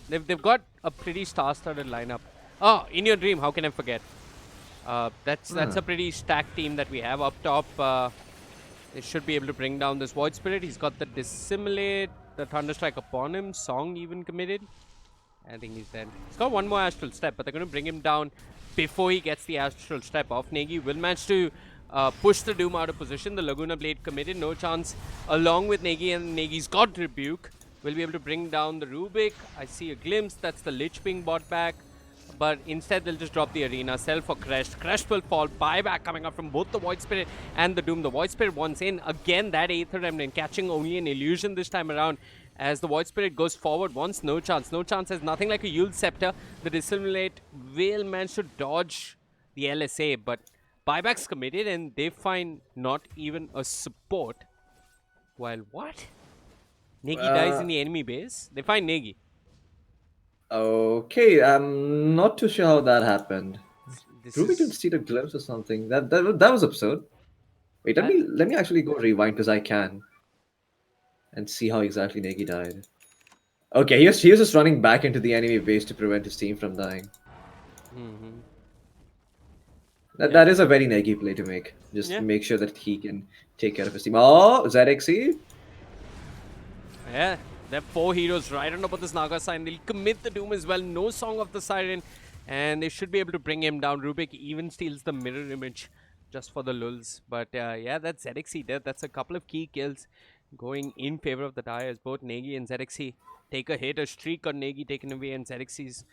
They've got a pretty star-studded lineup. Oh, in your dream, how can I forget? That's a Ah. pretty stacked team that we have up top. They should be able to bring down this Void Spirit. He's got the Dissimulate, the Thunderstrike upon him. Song even committed. I think he's dead. He's got one more Astral Step, but they're going to bring him down before he gets the Astral Step off. Negi will manage to push the Doom out of position. The Laguna Blade committed. No chance. Along with Negi, and Negi's got Rebuke. Will be able to bring down the Rubik. I see a glimpse. That's the Lich being bought back. But instead, they'll just drop the Arena. Sell for Crest. Crest will fall. Buyback coming up from both the Void Spirit and the Doom. The Void Spirit once in. Again, that Aether Remnant catching only an illusion this time around. As the Void Spirit goes forward once, no chance. No chance has nothing like a Yule Scepter. The Dissimulate will manage to dodge the LSA, but buyback's committed and they find not even a support. While what? Negi dies in Uh, the enemy base? They find Negi. okay, I'm not too sure how that happened. This Ruby didn't is... see the glimpse or something. That was absurd. Wait, That... let me actually go rewind because I can and see how exactly Negi died. Okay, he was just running back into the enemy base to prevent his team from dying. Mm-hmm. That is a very Negi play to make. Just Yeah. make sure that he can take care of his team. Oh, ZXE? Yeah, there are 4 heroes right on top of this Naga sign. They'll commit the Doom as well. No Song of the Siren. And they should be able to bring him down. Rubik even steals the mirror image just for the lulz. But yeah, that's ZXC dead. That's a couple of key kills going in favor of the Dyers. Both Negi and ZXC take a hit. A streak on Negi taken away, and ZXC's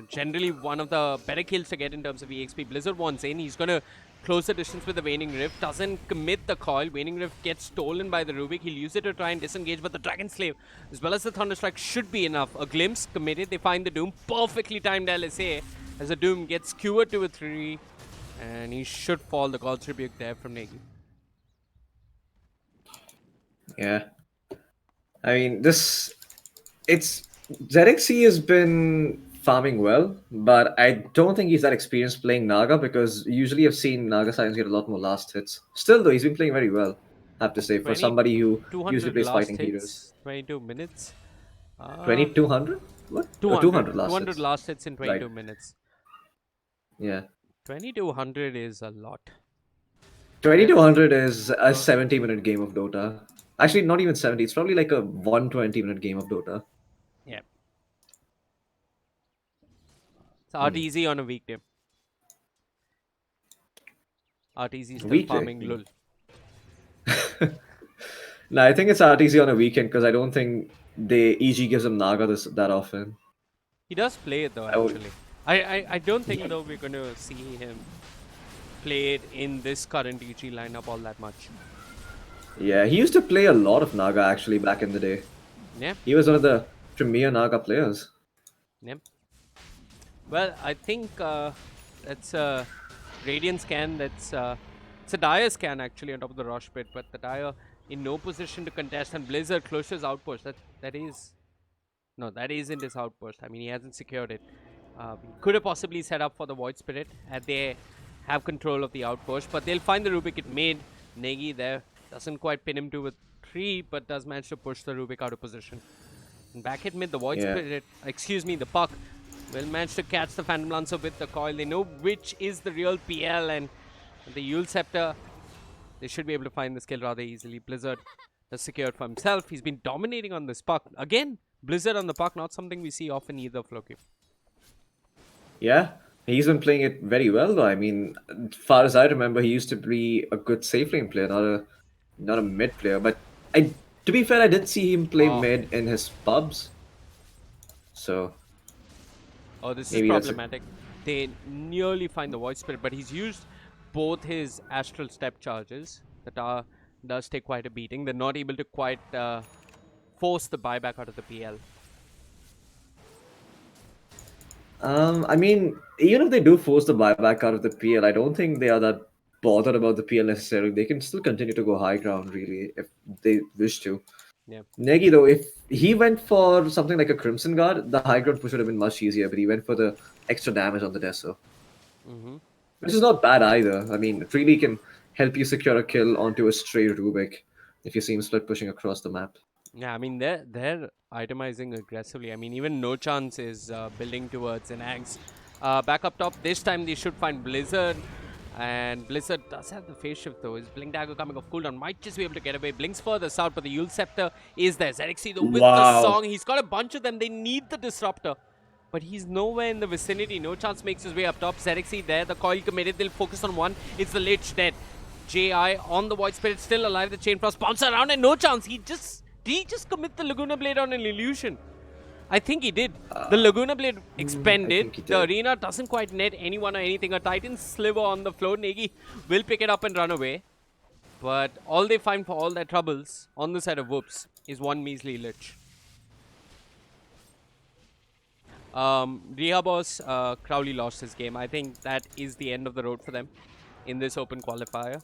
generally one of the better kills to get in terms of EXP. Blizzard wants in. He's going to close the distance with the Waning Rift. Doesn't commit the coil. Waning Rift gets stolen by the Rubik. He'll use it to try and disengage, but the Dragon Slave, as well as the Thunderstrike, should be enough. A glimpse committed. They find the Doom. Perfectly timed LSA as the Doom gets skewered to a 3. And he should fall. The God's Rebuke there from Negi. Yeah. I mean, it's ZXC has been farming well, but I don't think he's that experienced playing Naga because usually I've seen Naga Science get a lot more last hits. Still, though, he's been playing very well, I have to say, for somebody who usually 200 plays last fighting heroes. hits, 22 minutes. 2200? What? Oh, 200. 200 last 200 hits. last hits in Right. 22 minutes. Yeah. 2200 is a lot. 2200 is a Uh, 70-minute game of Dota. Actually, not even 70. It's probably like a 120-minute game of Dota. yeah. It's Hmm. RTZ on a weekday. RTZ still Weekday. farming lul. No, I think it's RTC on a weekend because I don't think they EG gives him Naga that often. He does play it though, I would, actually. I don't think though we're going to see him play it in this current EG lineup all that much. yeah, he used to play a lot of Naga actually back in the day. Yeah, He was one of the premier Naga players. yeah. Well, I think that's a Radiant scan. It's a Dire scan actually on top of the Rush pit, but the Dire in no position to contest, and Blizzard close to his outpost. That is no, that isn't his outpost. I mean, he hasn't secured it. He could have possibly set up for the Void Spirit and they have control of the outpost, but they'll find the Rubik it made. Negi there doesn't quite pin him to a 3, but does manage to push the Rubik out of position. And back at mid, the Void Yeah. Spirit, excuse me, the Puck will manage to catch the Phantom Lancer with the coil. They know which is the real PL, and the Yule Scepter, they should be able to find this kill rather easily. Blizzard has secured for himself. He's been dominating on this Puck. Again, Blizzard on the Puck, not something we see often either, Floki. Yeah, he's been playing it very well though. I mean, as far as I remember, he used to be a good safe lane player, not a mid player. But to be fair, I did see him play Oh, mid in his pubs. So oh, this is maybe that's problematic. They nearly find the Void Spirit, but he's used both his Astral Step charges. The tower does take quite a beating. They're not able to quite force the buyback out of the PL. I mean, even if they do force the buyback out of the PL, I don't think they are that bothered about the PL necessarily. They can still continue to go high ground, really, if they wish to. Yeah. Negi, though, if he went for something like a Crimson Guard, the high ground push would have been much easier, but he went for the extra damage on the Deso, Mm-hmm. which is not bad either. I mean, it really can help you secure a kill onto a stray Rubik if you see him split pushing across the map. Yeah, I mean they're itemizing aggressively. I mean even No Chance is building towards an axe. Back up top, this time they should find Blizzard. And Blizzard does have the phase shift though. His Blink Dagger coming off cooldown might just be able to get away. Blinks further south, but the Yule Scepter is there. Xerxes though with the Wow. song. He's got a bunch of them. They need the Disruptor. But he's nowhere in the vicinity. No Chance makes his way up top. Xerxes there. The coil committed. They'll focus on one. It's the Lich dead. JI on the Void Spirit still alive. The Chain Frost bounce around and No Chance. Did he just commit the Laguna Blade on an illusion? I think he did. The Laguna Blade expended. I think he The did. arena doesn't quite net anyone or anything. A Titan sliver on the floor. Negi will pick it up and run away. But all they find for all their troubles on the side of Whoops is one measly Lich. Riha Boss, Crowley lost his game. I think that is the end of the road for them in this open qualifier.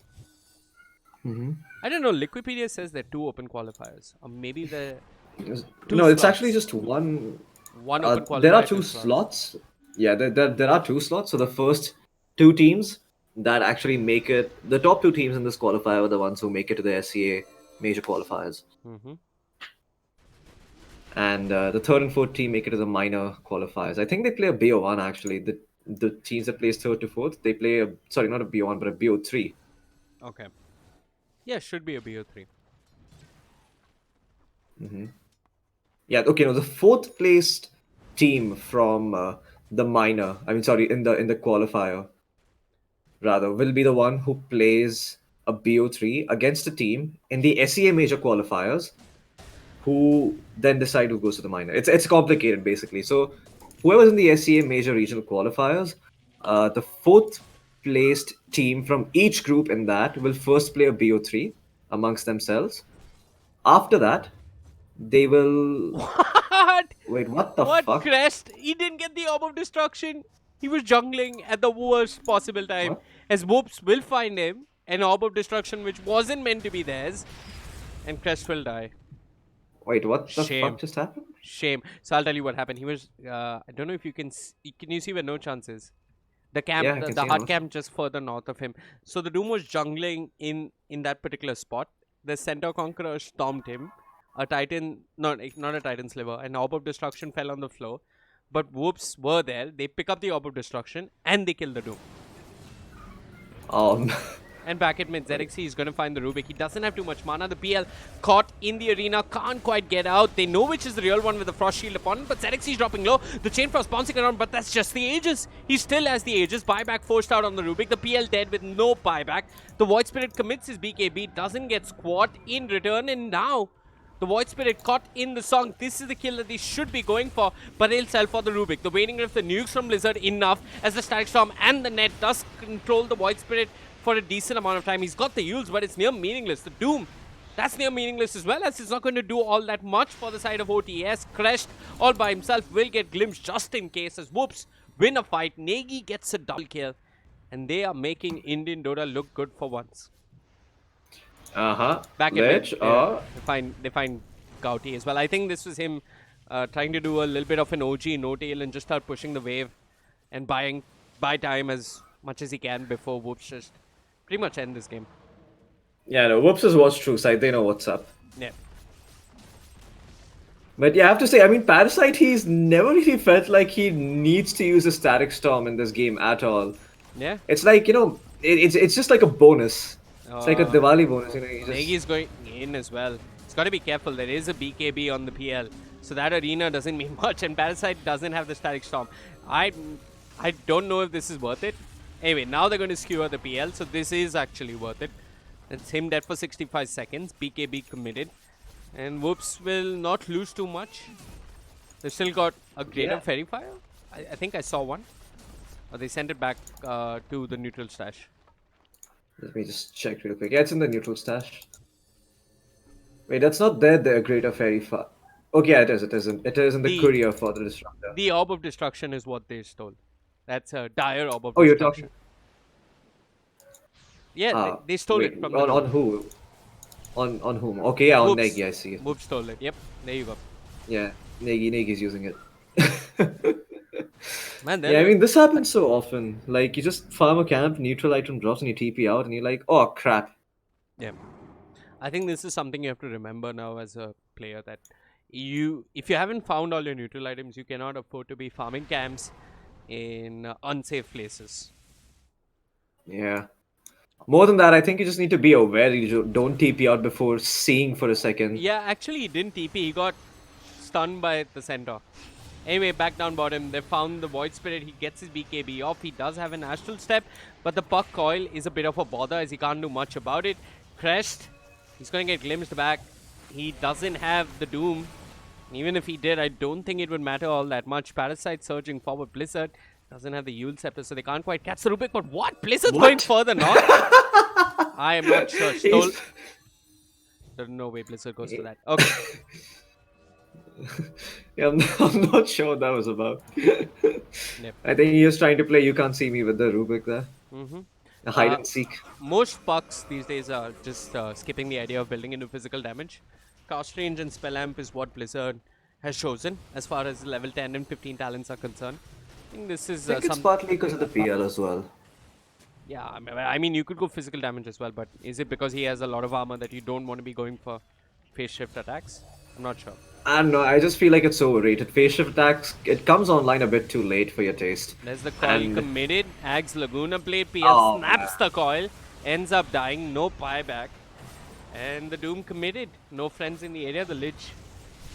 I don't know. Liquipedia says there are 2 open qualifiers. Or maybe there Two No, it's slots. actually just one. one open qualifier. There are 2 2 slots. Yeah, there are 2 slots. So the first 2 teams that actually make it, the top 2 teams in this qualifier are the ones who make it to the SCA major qualifiers. Mm-hmm. And the third and fourth team make it to the minor qualifiers. I think they play a BO1 actually. The teams that place third to fourth, they play a, sorry, not a BO1 but a BO3. Okay. Yeah, should be a BO3. Yeah, okay, no, the fourth placed team from the minor, I mean, sorry, in the qualifier, rather, will be the one who plays a BO3 against a team in the SEA major qualifiers, who then decide who goes to the minor. It's complicated basically. So whoever's in the SEA major regional qualifiers, the fourth placed team from each group in that will first play a BO3 amongst themselves. After that, they will What? wait. What the What fuck? crest? He didn't get the Orb of Destruction. He was jungling at the worst possible time. What? As Whoops will find him, an Orb of Destruction which wasn't meant to be theirs. And Crest will die. Wait, what the Shame. fuck just happened? Shame. So I'll tell you what happened. He was, I don't know if you can, can you see where No Chance is? The camp, Yeah, I can the see hard No camp just further north of him. So the Doom was jungling in that particular spot. The Centaur Conqueror stomped him. A Titan, not a Titan Sliver, an Orb of Destruction fell on the floor. But Whoops were there. They pick up the Orb of Destruction and they kill the Doom. And back at mid, Xerxes is going to find the Rubik. He doesn't have too much mana. The PL caught in the arena, can't quite get out. They know which is the real one with the Frost Shield upon him, but Xerxes dropping low. The Chain Frost bouncing around, but that's just the Aegis. He still has the Aegis. Buyback forced out on the Rubik. The PL dead with no buyback. The Void Spirit commits his BKB, doesn't get squat in return, and now the Void Spirit caught in the song. This is the kill that they should be going for, but they'll sell for the Rubik. The Waning Rift, the nukes from Blizzard enough as the Static Storm and the net does control the Void Spirit for a decent amount of time. He's got the Yules, but it's near meaningless. The Doom, that's near meaningless as well, as it's not going to do all that much for the side of OTS. Crest, all by himself, will get glimpsed just in case as Whoops win a fight. Negi gets a double kill, and they are making Indian Dota look good for once. Back at Ledge, mid, they find Gauti as well. I think this was him trying to do a little bit of an OG no-tail and just start pushing the wave and buy time as much as he can before Whoops just pretty much end this game. Yeah, no, Whoops has watched True Side. They know what's up. Yeah. But yeah, I have to say, I mean, Parasite, he's never really felt like he needs to use a Static Storm in this game at all. Yeah. It's like, you know, it's just like a bonus. It's like a Diwali bonus, you know. Negi is going in as well. He's got to be careful. There is a BKB on the PL. So that arena doesn't mean much, and Parasite doesn't have the Static Storm. I don't know if this is worth it. Anyway, now they're going to skewer the PL, so this is actually worth it. It's him dead for 65 seconds. BKB committed. And Whoops will not lose too much. They've still got a greater Fairy Fire. I think I saw one. Or they sent it back to the neutral stash. Let me just check real quick. Yeah, it's in the neutral stash. Wait, that's not there, the Greater Fairy Fire. Okay, yeah, it is. It is. It is in the The courier for the disruptor. the orb of destruction is what they stole. That's a dire orb of Oh, you're talking. destruction. Yeah, they stole Wait. it from the On dome. who? On whom? Okay, yeah, on Whoops. Negi. I see it. Whoops stole it. Yep. There you go. Yeah, Negi's using it. Man, Yeah, I there. mean, this happens so often. Like, you just farm a camp, neutral item drops, and you TP out, and you're like, oh crap. Yeah. I think this is something you have to remember now as a player that if you haven't found all your neutral items, you cannot afford to be farming camps in unsafe places. Yeah. More than that, I think you just need to be aware you don't TP out before seeing for a second. Yeah, actually, he didn't TP. He got stunned by the centaur. Anyway, back down bottom, they found the Void Spirit. He gets his BKB off. He does have an Astral Step, but the Puck Coil is a bit of a bother as he can't do much about it. Crest, he's going to get glimpsed back. He doesn't have the Doom. Even if he did, I don't think it would matter all that much. Parasite surging forward. Blizzard doesn't have the Yule Scepter, so they can't quite catch the Rubik. But what? Blizzard's going What? further north? I am not sure. Stole. He's- There's no way Blizzard goes for that. Okay. yeah, I'm not sure what that was about. Yep. I think he was trying to play You Can't See Me with the Rubik there. Mm-hmm. A hide and seek. Most pucks these days are just skipping the idea of building into physical damage. Cast range and spell amp is what Blizzard has chosen as far as level 10 and 15 talents are concerned. I think this is I think it's some. partly because of the PL as well. Yeah, I mean, you could go physical damage as well, but is it because he has a lot of armor that you don't want to be going for phase shift attacks? I'm not sure. I don't know, I just feel like it's overrated. Phase shift attacks, it comes online a bit too late for your taste. There's the coil And committed. Ags Laguna Blade. PL oh snaps the coil. Ends up dying. No buyback. And the Doom committed. No friends in the area. The Lich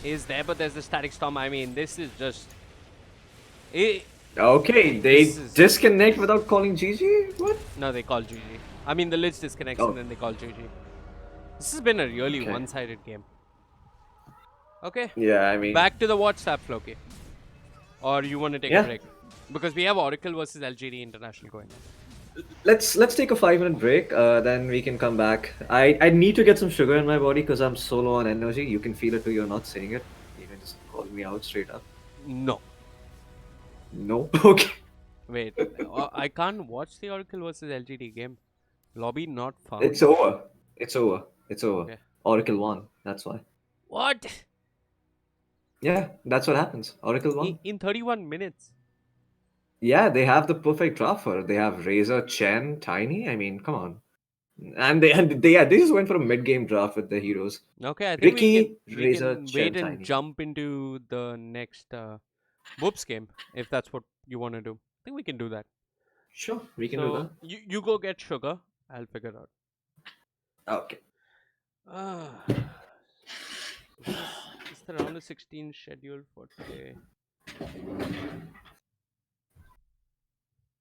is there, but there's the Static Storm. I mean, this is just. It, okay, they this is. disconnect without calling GG? What? No, they call GG. I mean, the Lich disconnects Oh, and then they call GG. This has been a really okay. one sided game. Okay. Yeah, I mean, Back to the WhatsApp, Floki. Or you want to take a yeah. break? Because we have Oracle versus LGD International going on. Let's take a 5 minute break. Then we can come back. I need to get some sugar in my body because I'm so low on energy. You can feel it too. You're not saying it. You can just call me out straight up. No. No. Okay. Wait. I can't watch the Oracle versus LGD game. Lobby not found. It's over. It's over. It's over. Okay. Oracle won. That's why. What? Yeah, that's what happens. Oracle won. In 31 minutes. Yeah, they have the perfect draft for it. They have Razor, Chen, Tiny. I mean, come on. And they just went for a mid game draft with the heroes. Okay, I think Ricky, we Razor, can Chen, wait and Tiny. jump into the next Whoops game if that's what you want to do. I think we can do that. Sure, we can do So that. you go get sugar. I'll figure it out. Okay. Ah, is the round of 16 scheduled for today?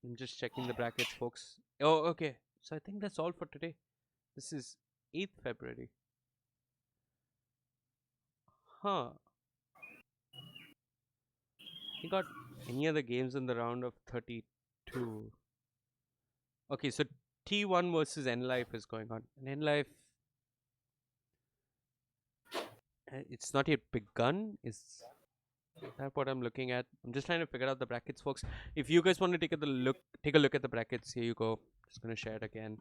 I'm just checking the brackets, folks. Oh, okay. So I think that's all for today. This is 8th February. Huh. You got any other games in the round of 32? Okay, so T1 versus N Life is going on. And N Life, it's not yet begun. Is that what I'm looking at? I'm just trying to figure out the brackets, folks. If you guys want to take a look at the brackets. Here you go. Just gonna share it again.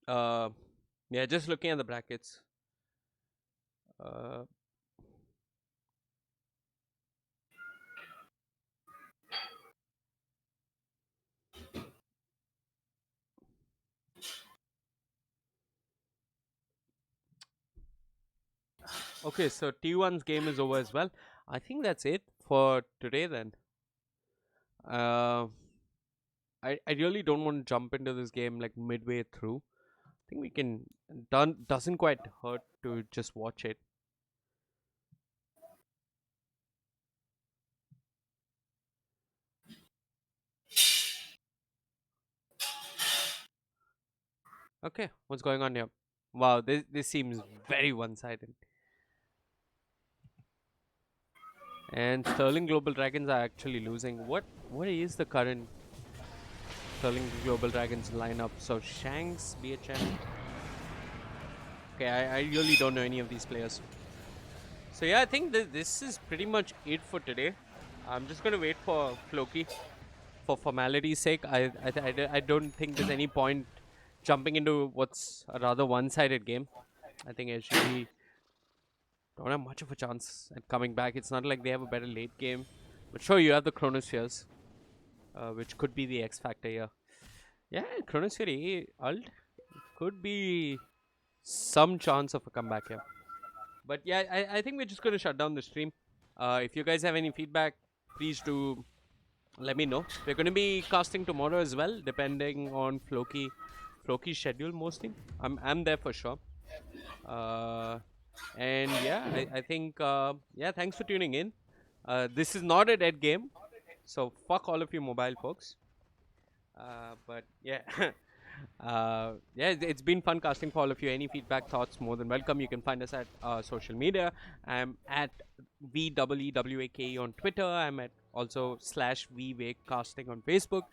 uh, yeah, just looking at the brackets. Uh, okay, so T1's game is over as well. I think that's it for today then. Uh, I really don't want to jump into this game like midway through. I think we can doesn't quite hurt to just watch it. Okay, what's going on here? Wow, this seems very one-sided. And Sterling Global Dragons are actually losing. What is the current Sterling Global Dragons lineup? So Shanks, BHM. Okay, I really don't know any of these players. So yeah, I think this is pretty much it for today. I'm just gonna wait for Floki for formality's sake. I don't think there's any point jumping into what's a rather one-sided game. I think SGP don't have much of a chance at coming back. It's not like they have a better late game. But sure, you have the Chronospheres, which could be the X factor here. Yeah, Chronosphere A ult could be some chance of a comeback here. But yeah, I think we're just going to shut down the stream. If you guys have any feedback, please do let me know. We're going to be casting tomorrow as well, depending on Floki's schedule mostly. I'm there for sure. Uh, and yeah, I think yeah, thanks for tuning in. This is not a dead game, so fuck all of you mobile folks. But yeah, yeah, it's been fun casting for all of you. Any feedback, thoughts, more than welcome. You can find us at social media. I'm at VWEWAKE on Twitter. I'm at also /Veewake casting on Facebook.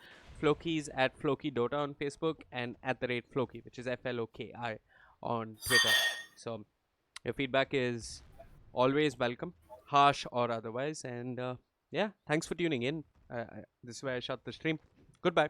Floki's at Floki Dota on Facebook and at the rate Floki, which is FLOKI on Twitter. So your feedback is always welcome, harsh or otherwise. And yeah, thanks for tuning in. This is where I shut the stream. Goodbye.